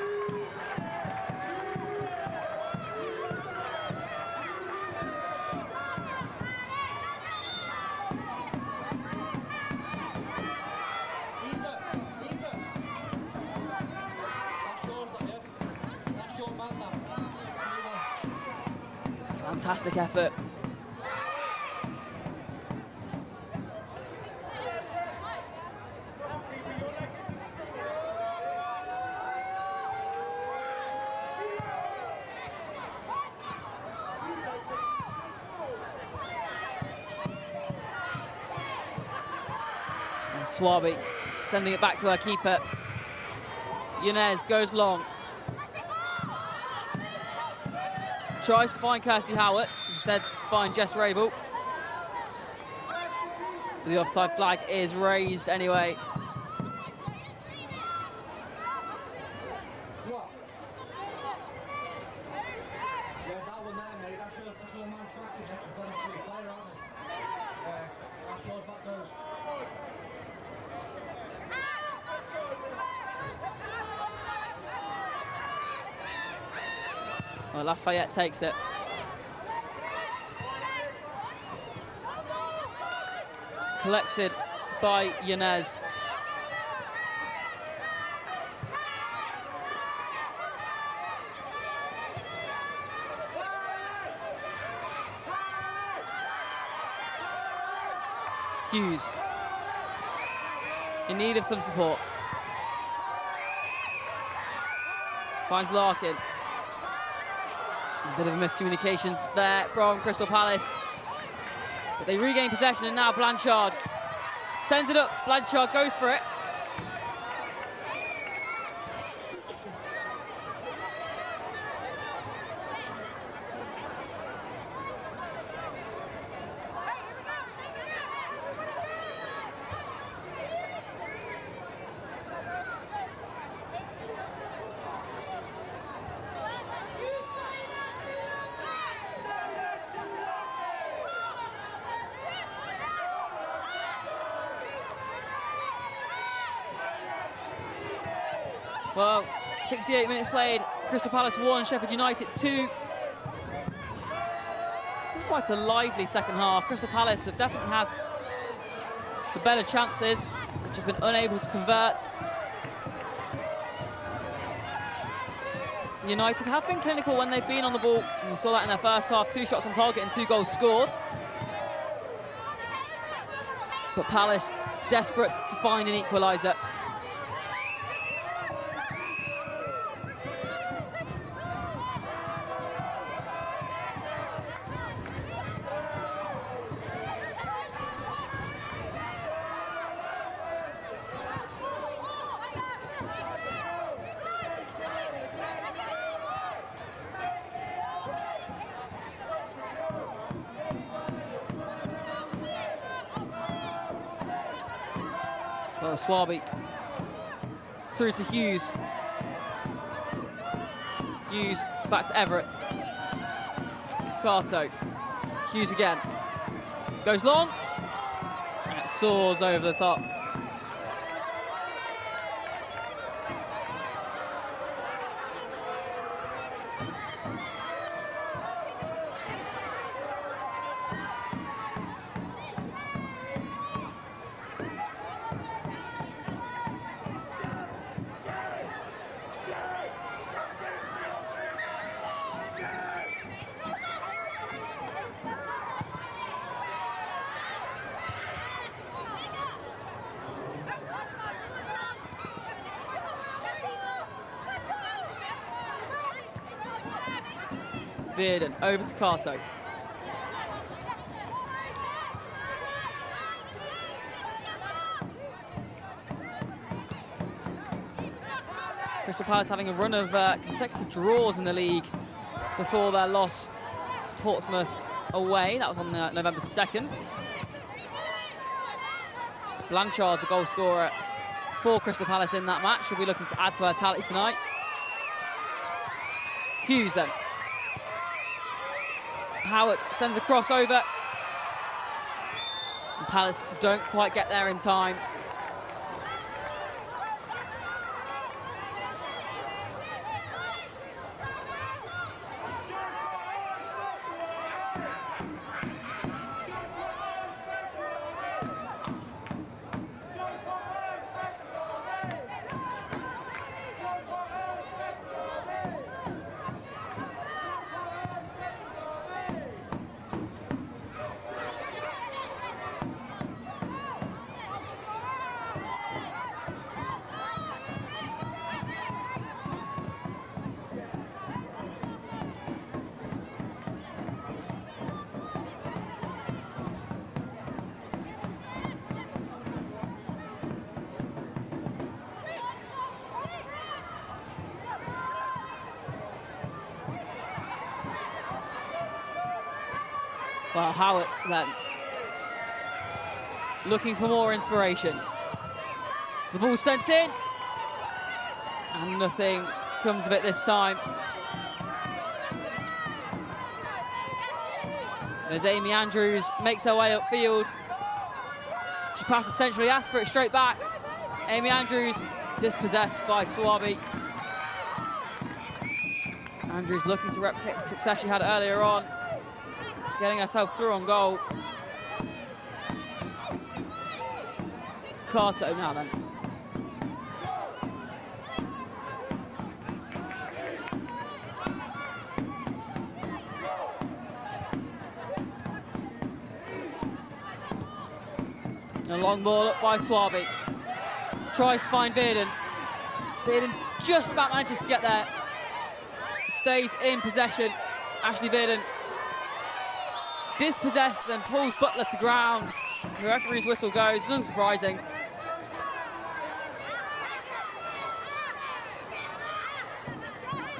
It's a fantastic effort. Swaby sending it back to her keeper. Yanez goes long. Tries to find Kirsty Howard, instead find Jess Rabel. The offside flag is raised anyway. Well, Lafayette takes it. Collected by Yanez. Hughes in need of some support. Finds Larkin. A bit of a miscommunication there from Crystal Palace. But they regain possession, and now Blanchard sends it up. Blanchard goes for it. Well, 68 minutes played, Crystal Palace 1, Sheffield United 2. Quite a lively second half. Crystal Palace have definitely had the better chances, which have been unable to convert. United have been clinical when they've been on the ball. We saw that in their first half, 2 shots on target and 2 goals scored. But Palace desperate to find an equaliser. Well, Swaby through to Hughes. Hughes back to Everett. Carto. Hughes again. Goes long. And it soars over the top. Bearden over to Carto. Crystal Palace having a run of consecutive draws in the league before their loss to Portsmouth away. That was on November 2nd. Blanchard, the goal scorer for Crystal Palace in that match, will be looking to add to her tally tonight. Hughes then. Howard sends a cross over. And Palace don't quite get there in time. Well, Howard then looking for more inspiration. The ball sent in, and nothing comes of it this time. As Amy Andrews makes her way upfield, she passes centrally, asks for it straight back. Amy Andrews dispossessed by Swaby. Andrews looking to replicate the success she had earlier on, getting herself through on goal. Carto now then. A long ball up by Swaby. Tries to find Bearden. Bearden just about manages to get there. Stays in possession. Ashley Bearden dispossessed, then pulls Butler to ground. The referee's whistle goes, unsurprising.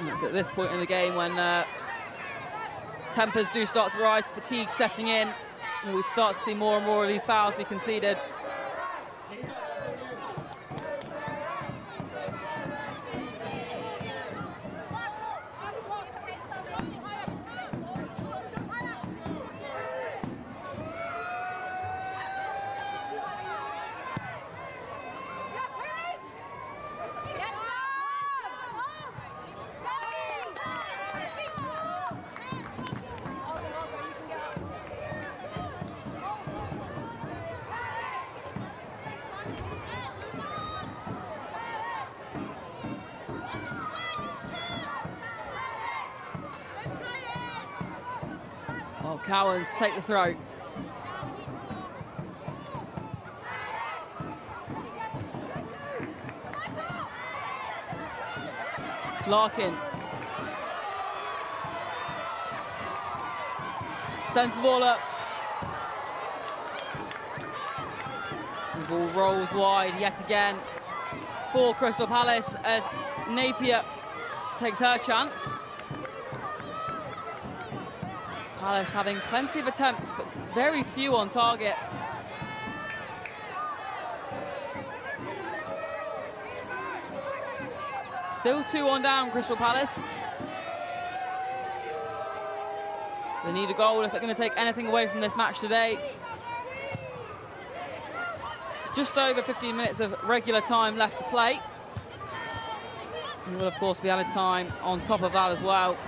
And it's at this point in the game when tempers do start to rise, fatigue setting in, and we start to see more and more of these fouls be conceded. Cowan to take the throw. Larkin. Sends the ball up. The ball rolls wide yet again for Crystal Palace as Napier takes her chance. Palace having plenty of attempts, but very few on target. Still 2-1 down, Crystal Palace. They need a goal if they're going to take anything away from this match today. Just over 15 minutes of regular time left to play. And will, of course, be added time on top of that as well.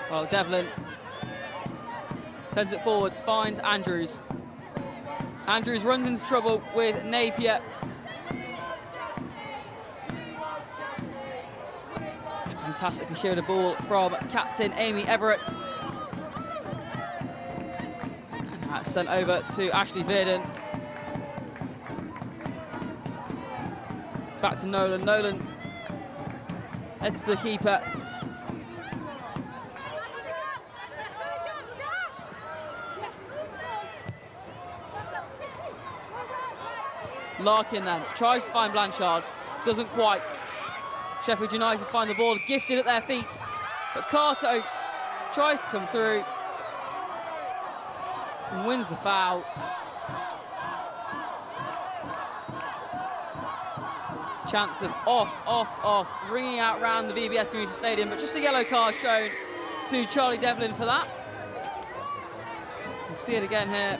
Well, Devlin sends it forwards, finds Andrews. Andrews runs into trouble with Napier. Fantastically shielded ball from captain Amy Everett. And that's sent over to Ashley Bearden. Back to Nolan. Nolan heads to the keeper. Larkin then tries to find Blanchard, doesn't quite. Sheffield United find the ball gifted at their feet, but Carto tries to come through and wins the foul. Chance of off, ringing out round the VBS Community Stadium, but just a yellow card shown to Charlie Devlin for that. We'll see it again here.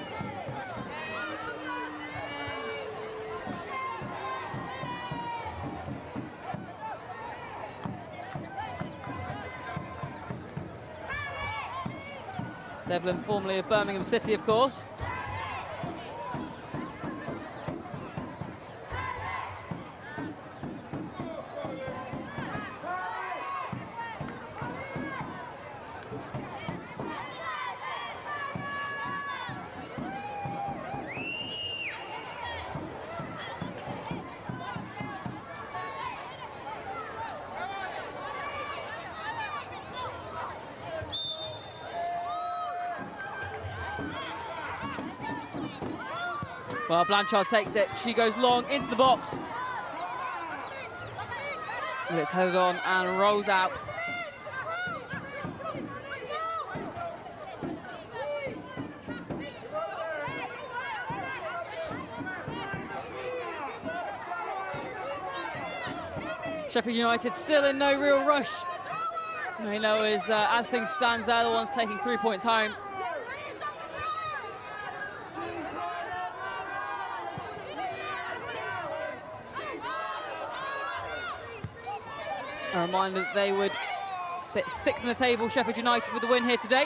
Devlin, formerly of Birmingham City, of course. Well, Blanchard takes it. She goes long into the box. And it's headed on and rolls out. Sheffield United still in no real rush. They know is, as things stand, they're the ones taking 3 points home. A reminder that they would sit 6th in the table, Sheffield United, with the win here today.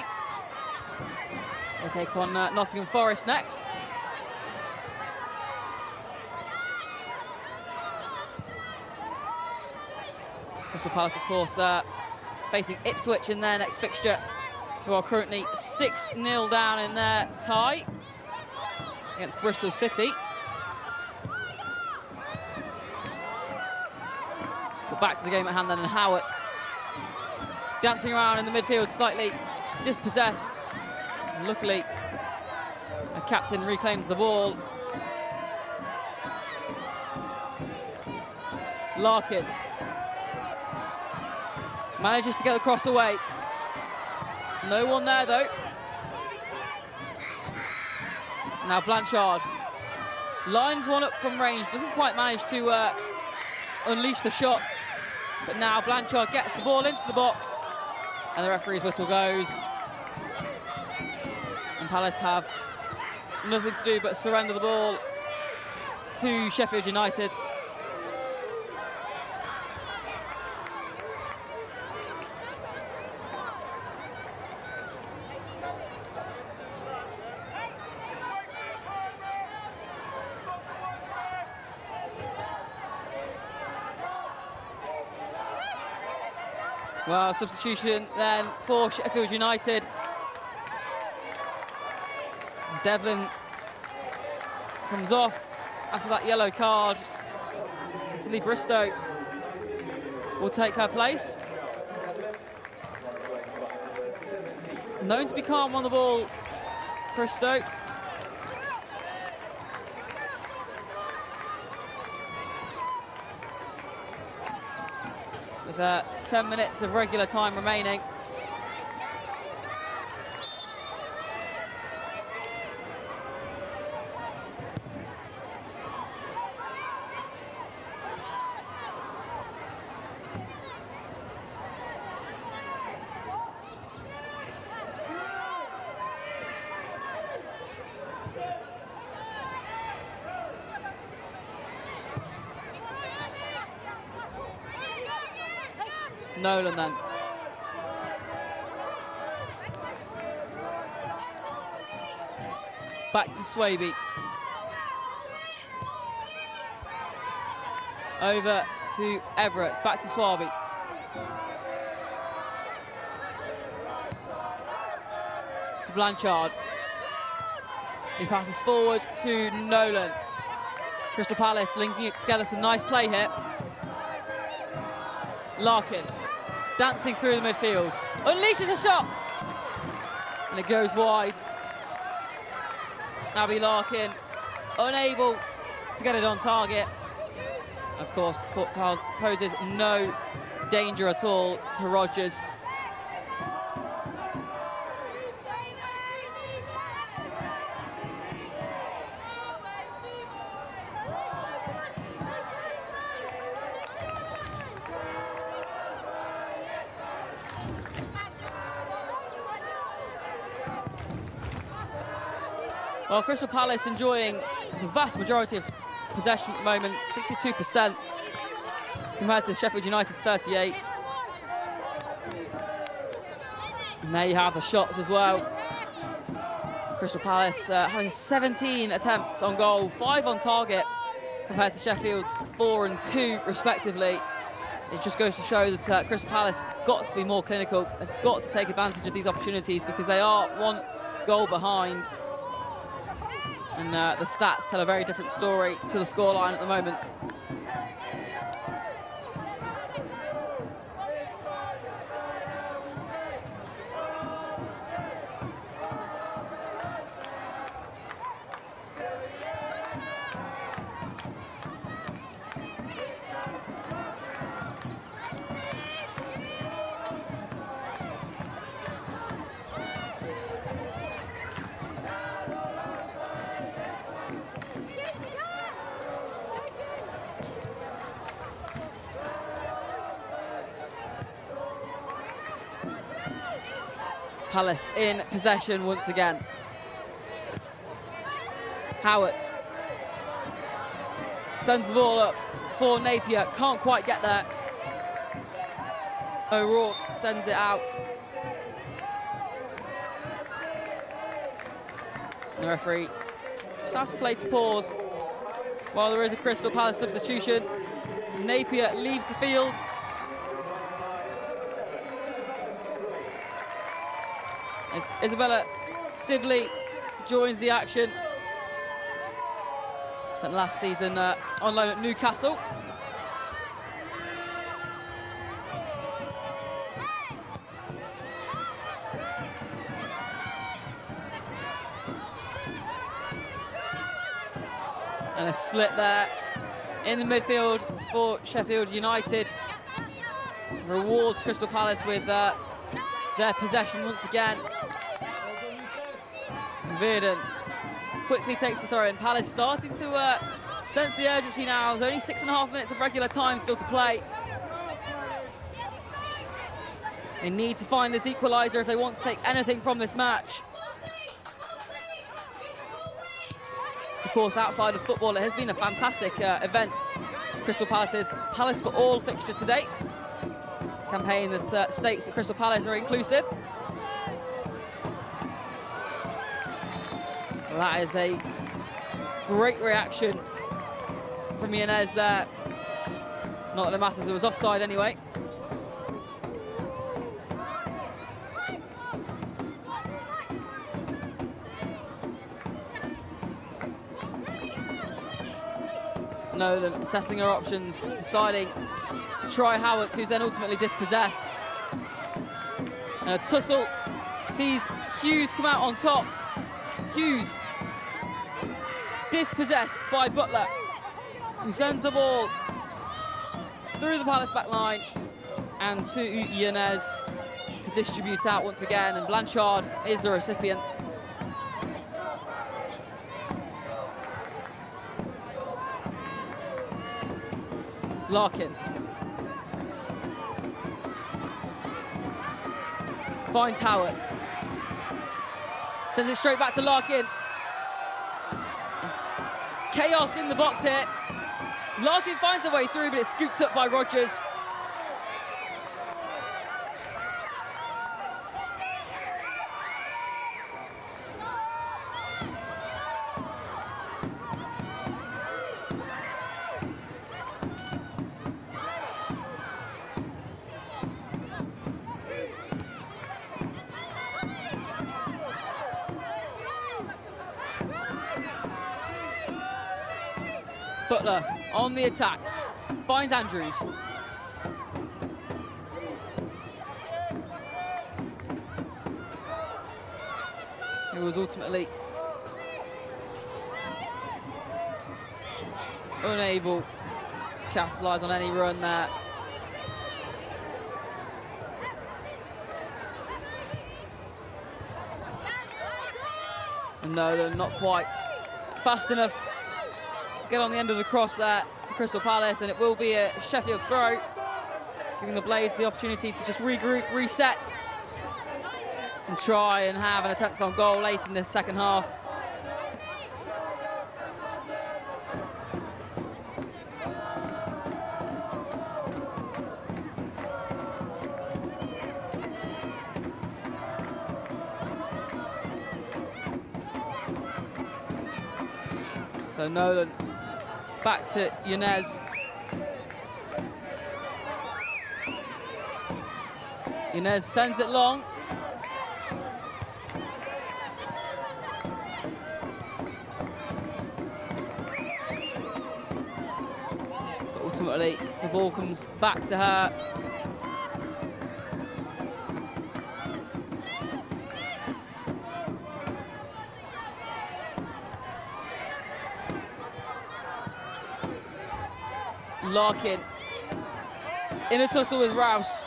They take on Nottingham Forest next. Crystal Palace, of course, facing Ipswich in their next fixture, who are currently 6-0 down in their tie against Bristol City. But back to the game at hand then, and Howard dancing around in the midfield, slightly dispossessed. And luckily, the captain reclaims the ball. Larkin manages to get the cross away. No one there though. Now Blanchard lines one up from range, doesn't quite manage to unleash the shot, but now Blanchard gets the ball into the box and the referee's whistle goes. And Palace have nothing to do but surrender the ball to Sheffield United. Well, substitution then for Sheffield United. Devlin comes off after that yellow card. Tilly Bristow will take her place. Known to be calm on the ball, Bristow. With 10 minutes of regular time remaining. Nolan then. Back to Swaby. Over to Everett. Back to Swaby. To Blanchard. He passes forward to Nolan. Crystal Palace linking it together. Some nice play here. Larkin. Dancing through the midfield, unleashes a shot, and it goes wide. Abby Larkin, unable to get it on target. Of course, poses no danger at all to Rodgers. Well, Crystal Palace enjoying the vast majority of possession at the moment, 62%, compared to Sheffield United's 38%. And there you have the shots as well. Crystal Palace having 17 attempts on goal, 5 on target, compared to Sheffield's 4 and 2 respectively. It just goes to show that Crystal Palace got to be more clinical. They've got to take advantage of these opportunities because they are 1 goal behind. And the stats tell a very different story to the scoreline at the moment. Palace in possession once again. Howard sends the ball up for Napier, can't quite get there. O'Rourke sends it out. The referee just has to play to pause while there is a Crystal Palace substitution. Napier leaves the field. As Isabella Sibley joins the action. Spent last season on loan at Newcastle. And a slit there in the midfield for Sheffield United. Rewards Crystal Palace with their possession once again. Verdon quickly takes the throw in. Palace starting to sense the urgency now. There's only 6.5 minutes of regular time still to play. They need to find this equaliser if they want to take anything from this match. Of course, outside of football, it has been a fantastic event. It's Crystal Palace's Palace for All fixture today. A campaign that states that Crystal Palace are inclusive. Well, that is a great reaction from Yanez there. Not that it matters, it was offside anyway. Nolan assessing her options, deciding to try Howard, who's then ultimately dispossessed. And a tussle sees Hughes come out on top. Hughes dispossessed by Butler, who sends the ball through the Palace back line and to Yanez to distribute out once again, and Blanchard is the recipient. Larkin finds Howard, sends it straight back to Larkin. Chaos in the box here. Larkin finds a way through, but it's scooped up by Rogers. Butler on the attack, finds Andrews. He was ultimately unable to capitalise on any run there. And Nolan not quite fast enough to get on the end of the cross there for Crystal Palace, and it will be a Sheffield throw, giving the Blades the opportunity to just regroup, reset, and try and have an attempt on goal late in this second half. So Nolan back to Yanez. Yanez sends it long. But ultimately, the ball comes back to her. Larkin in a tussle with Rouse.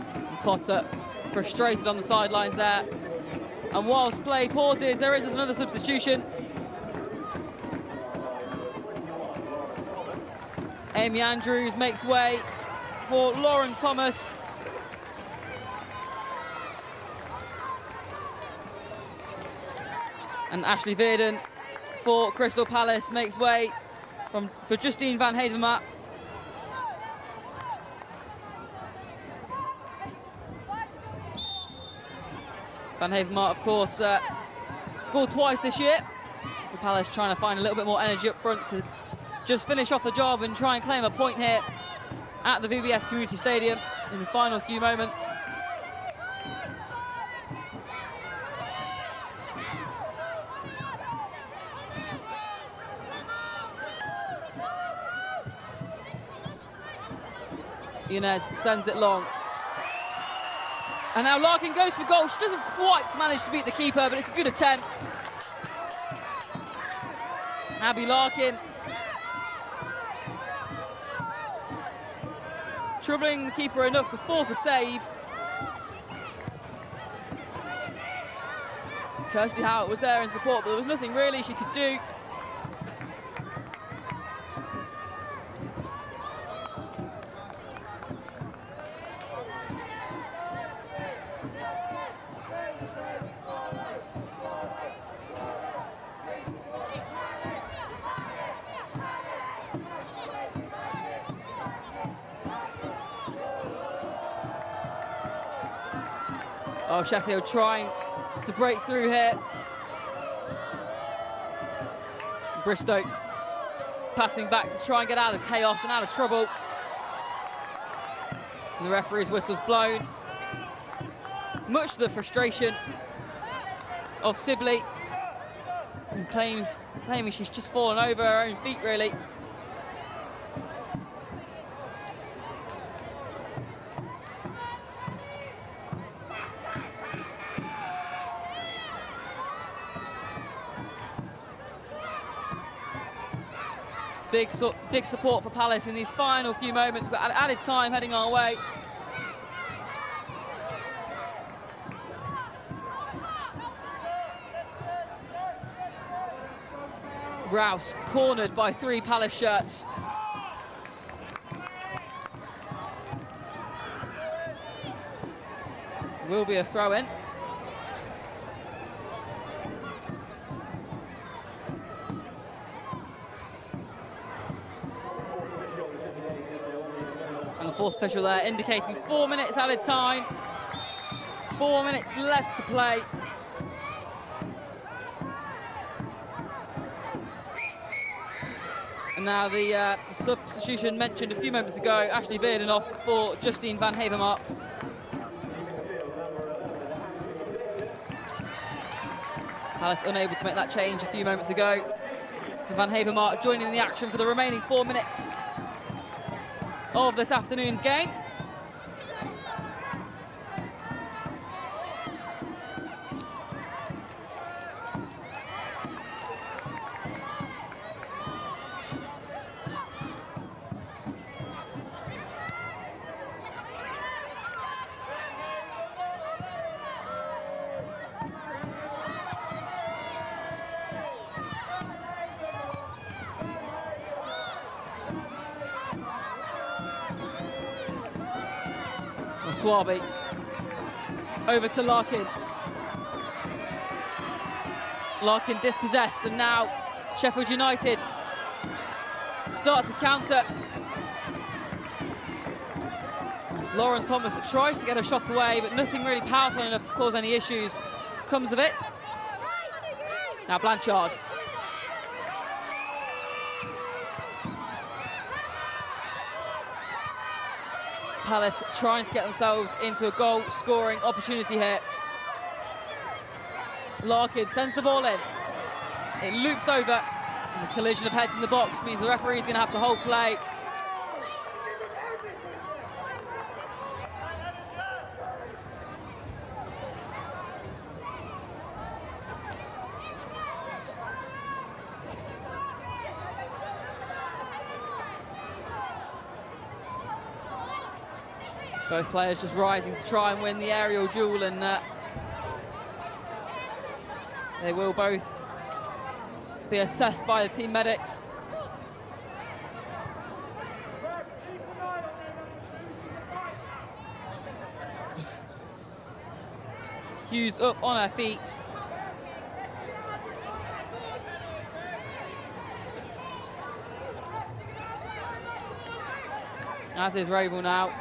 And Potter frustrated on the sidelines there. And whilst play pauses, there is another substitution. Amy Andrews makes way for Lauren Thomas. And Ashley Veerden for Crystal Palace makes way for Justine van Heevenaar. Van Heevenaar, of course, scored twice this year. So Palace trying to find a little bit more energy up front to just finish off the job and try and claim a point here at the VBS Community Stadium in the final few moments. Inez sends it long. And now Larkin goes for goal. She doesn't quite manage to beat the keeper, but it's a good attempt. Abby Larkin troubling the keeper enough to force a save. Kirsty Howard was there in support, but there was nothing really she could do. Oh, Sheffield trying to break through here. Bristow passing back to try and get out of chaos and out of trouble. And the referee's whistle's blown. Much to the frustration of Sibley, and claiming she's just fallen over her own feet, really. Big support for Palace in these final few moments. We've got added time heading our way. Rouse cornered by 3 Palace shirts. Will be a throw-in. And the fourth official there indicating 4 minutes added time. 4 minutes left to play. And now the substitution mentioned a few moments ago, Ashley Veerden off for Justine van Heevenaar. Palace unable to make that change a few moments ago. So van Heevenaar joining in the action for the remaining 4 minutes of this afternoon's game. Swaby over to Larkin. Larkin dispossessed, and now Sheffield United start to counter. It's Lauren Thomas that tries to get a shot away, but nothing really powerful enough to cause any issues comes of it. Now Blanchard. Palace trying to get themselves into a goal-scoring opportunity here. Larkin sends the ball in. It loops over, and the collision of heads in the box means the referee is going to have to hold play. Both players just rising to try and win the aerial duel, and they will both be assessed by the team medics. Hughes up on her feet. As is Rabel now.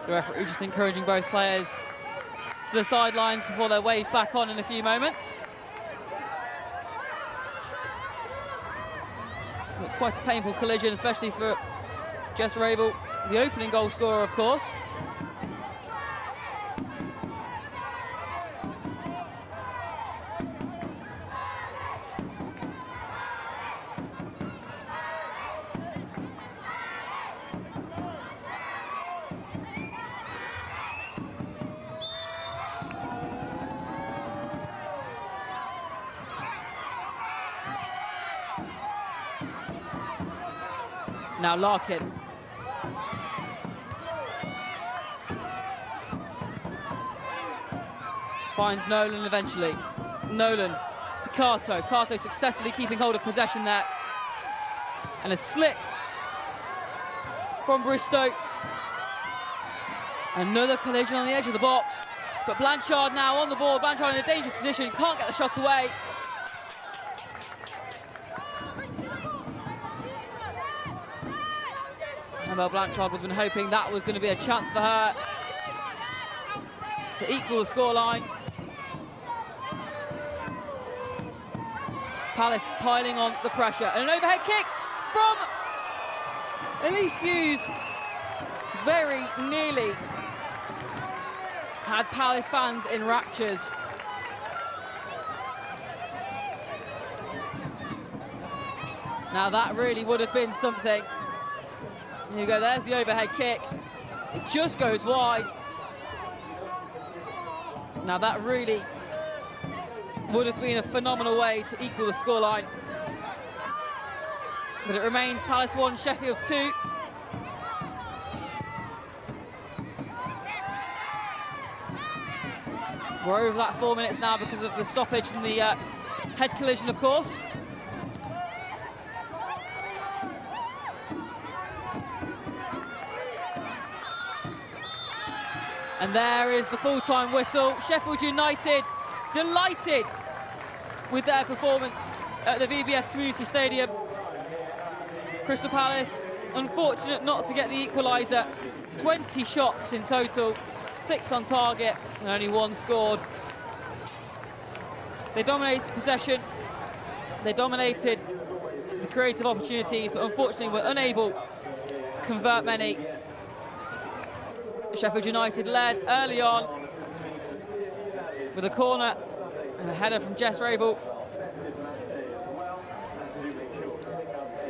The referee just encouraging both players to the sidelines before they're waved back on in a few moments. It's quite a painful collision, especially for Jess Rabel, the opening goal scorer, of course. Now Larkin. Finds Nolan eventually. Nolan to Cato. Cato successfully keeping hold of possession there. And a slip from Bristow. Another collision on the edge of the box. But Blanchard now on the ball. Blanchard in a dangerous position. Can't get the shot away. Annabelle Blanchard would have been hoping that was going to be a chance for her to equal the scoreline. Palace piling on the pressure. And an overhead kick from Elise Hughes. Very nearly had Palace fans in raptures. Now that really would have been something. There you go, there's the overhead kick. It just goes wide. Now that really would have been a phenomenal way to equal the scoreline. But it remains Palace 1, Sheffield 2. We're over that 4 minutes now because of the stoppage from the head collision, of course. And there is the full-time whistle. Sheffield United delighted with their performance at the VBS Community Stadium. Crystal Palace unfortunate not to get the equaliser. 20 shots in total, 6 on target and only 1 scored. They dominated possession, they dominated the creative opportunities, but unfortunately were unable to convert many. Sheffield United led early on with a corner and a header from Jess Rabel.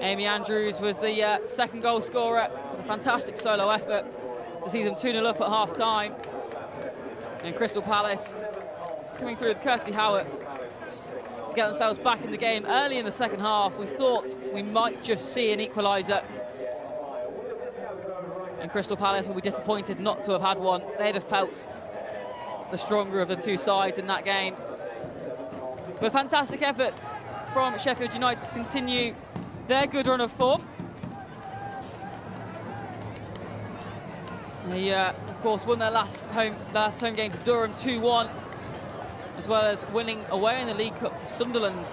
Amy Andrews was the second goal scorer with a fantastic solo effort to see them 2-0 up at half-time. And Crystal Palace coming through with Kirsty Howard to get themselves back in the game early in the second half. We thought we might just see an equaliser. And Crystal Palace will be disappointed not to have had one. They'd have felt the stronger of the two sides in that game. But a fantastic effort from Sheffield United to continue their good run of form. They, of course, won their last home game to Durham 2-1, as well as winning away in the League Cup to Sunderland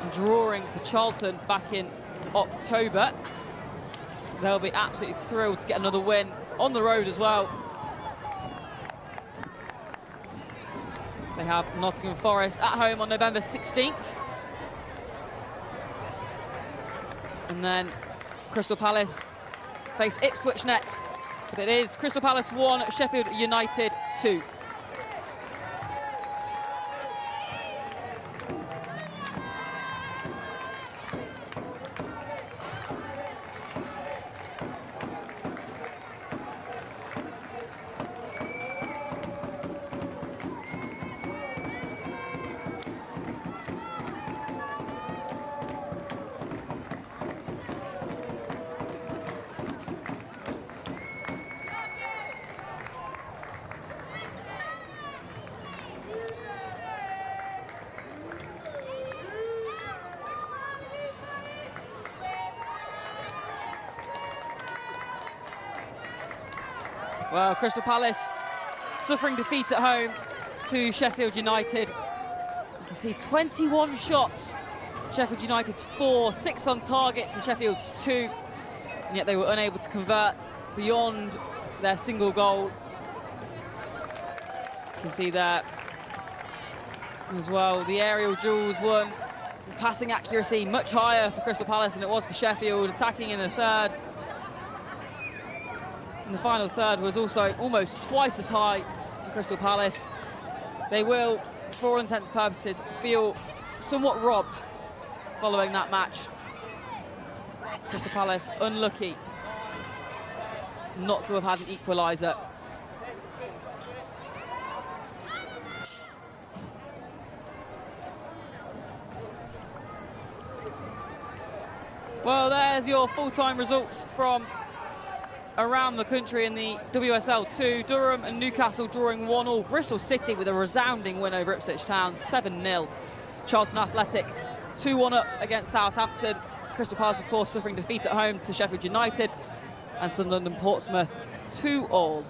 and drawing to Charlton back in October. So they'll be absolutely thrilled to get another win on the road as well. They have Nottingham Forest at home on November 16th. And then Crystal Palace face Ipswich next. But it is Crystal Palace 1, Sheffield United 2. Well, Crystal Palace suffering defeat at home to Sheffield United. You can see 21 shots to Sheffield United's 4, 6 on target to Sheffield's 2, and yet they were unable to convert beyond their single goal. You can see there as well, the aerial duels won. The passing accuracy much higher for Crystal Palace than it was for Sheffield, attacking in the third. And the final third was also almost twice as high for Crystal Palace. They will, for all intents and purposes, feel somewhat robbed following that match. Crystal Palace unlucky not to have had an equaliser. Well, there's your full-time results from around the country in the WSL 2. Durham and Newcastle drawing 1-1. Bristol City with a resounding win over Ipswich Town, 7-0. Charlton Athletic 2-1 up against Southampton. Crystal Palace, of course, suffering defeat at home to Sheffield United. And Sunderland and Portsmouth 2-2.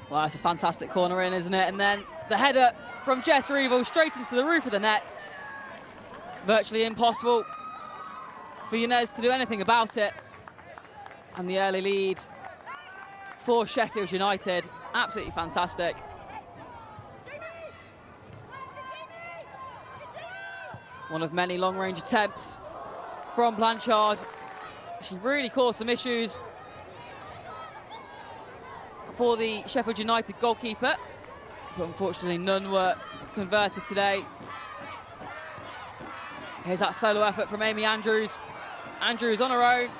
Well, that's a fantastic corner in, isn't it? And then the header from Jess Reevil straight into the roof of the net. Virtually impossible for Yanez to do anything about it. And the early lead for Sheffield United. Absolutely fantastic. One of many long-range attempts from Blanchard. She really caused some issues for the Sheffield United goalkeeper, but unfortunately none were converted today. Here's that solo effort from Amy Andrews. Andrews on her own.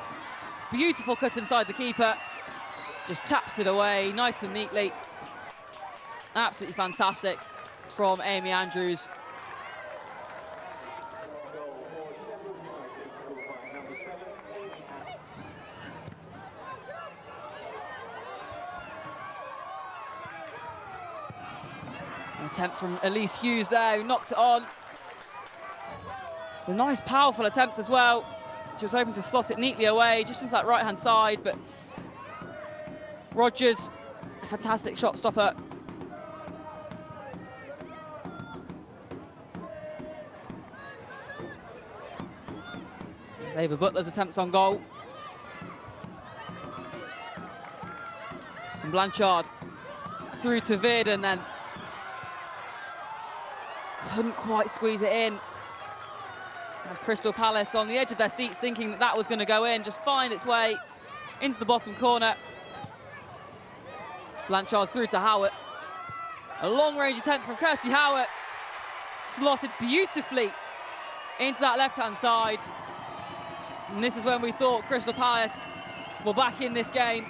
Beautiful cut inside the keeper. Just taps it away nice and neatly. Absolutely fantastic from Amy Andrews. An attempt from Elise Hughes there, who knocked it on. It's a nice, powerful attempt as well. She was hoping to slot it neatly away, just into that right-hand side, but Rogers, a fantastic shot stopper. There's Ava Butler's attempt on goal. And Blanchard through to Vid, and then couldn't quite squeeze it in. And Crystal Palace on the edge of their seats, thinking that that was going to go in, just find its way into the bottom corner. Blanchard through to Howard. A long-range attempt from Kirsty Howard, slotted beautifully into that left-hand side. And this is when we thought Crystal Palace were back in this game.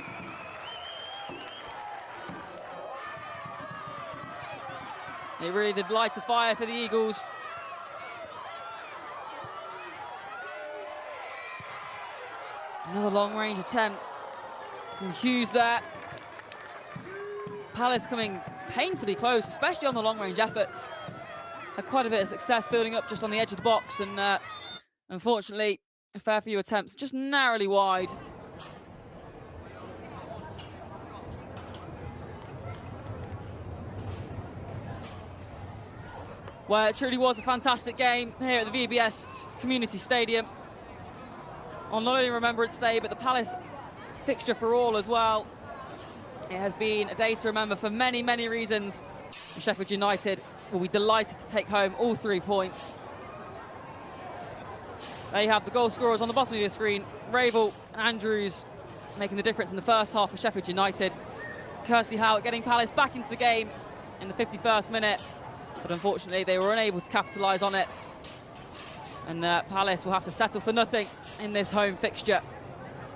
It really did light a fire for the Eagles. Another long-range attempt from Hughes there. Palace coming painfully close, especially on the long-range efforts. Had quite a bit of success building up just on the edge of the box, and unfortunately, a fair few attempts just narrowly wide. Well, it truly was a fantastic game here at the VBS Community Stadium on not only Remembrance Day, but the Palace fixture for all as well. It has been a day to remember for many, many reasons. Sheffield United will be delighted to take home all 3 points. There you have the goal scorers on the bottom of your screen. Ravel and Andrews making the difference in the first half for Sheffield United. Kirsty Howard getting Palace back into the game in the 51st minute. But unfortunately, they were unable to capitalise on it. And Palace will have to settle for nothing in this home fixture.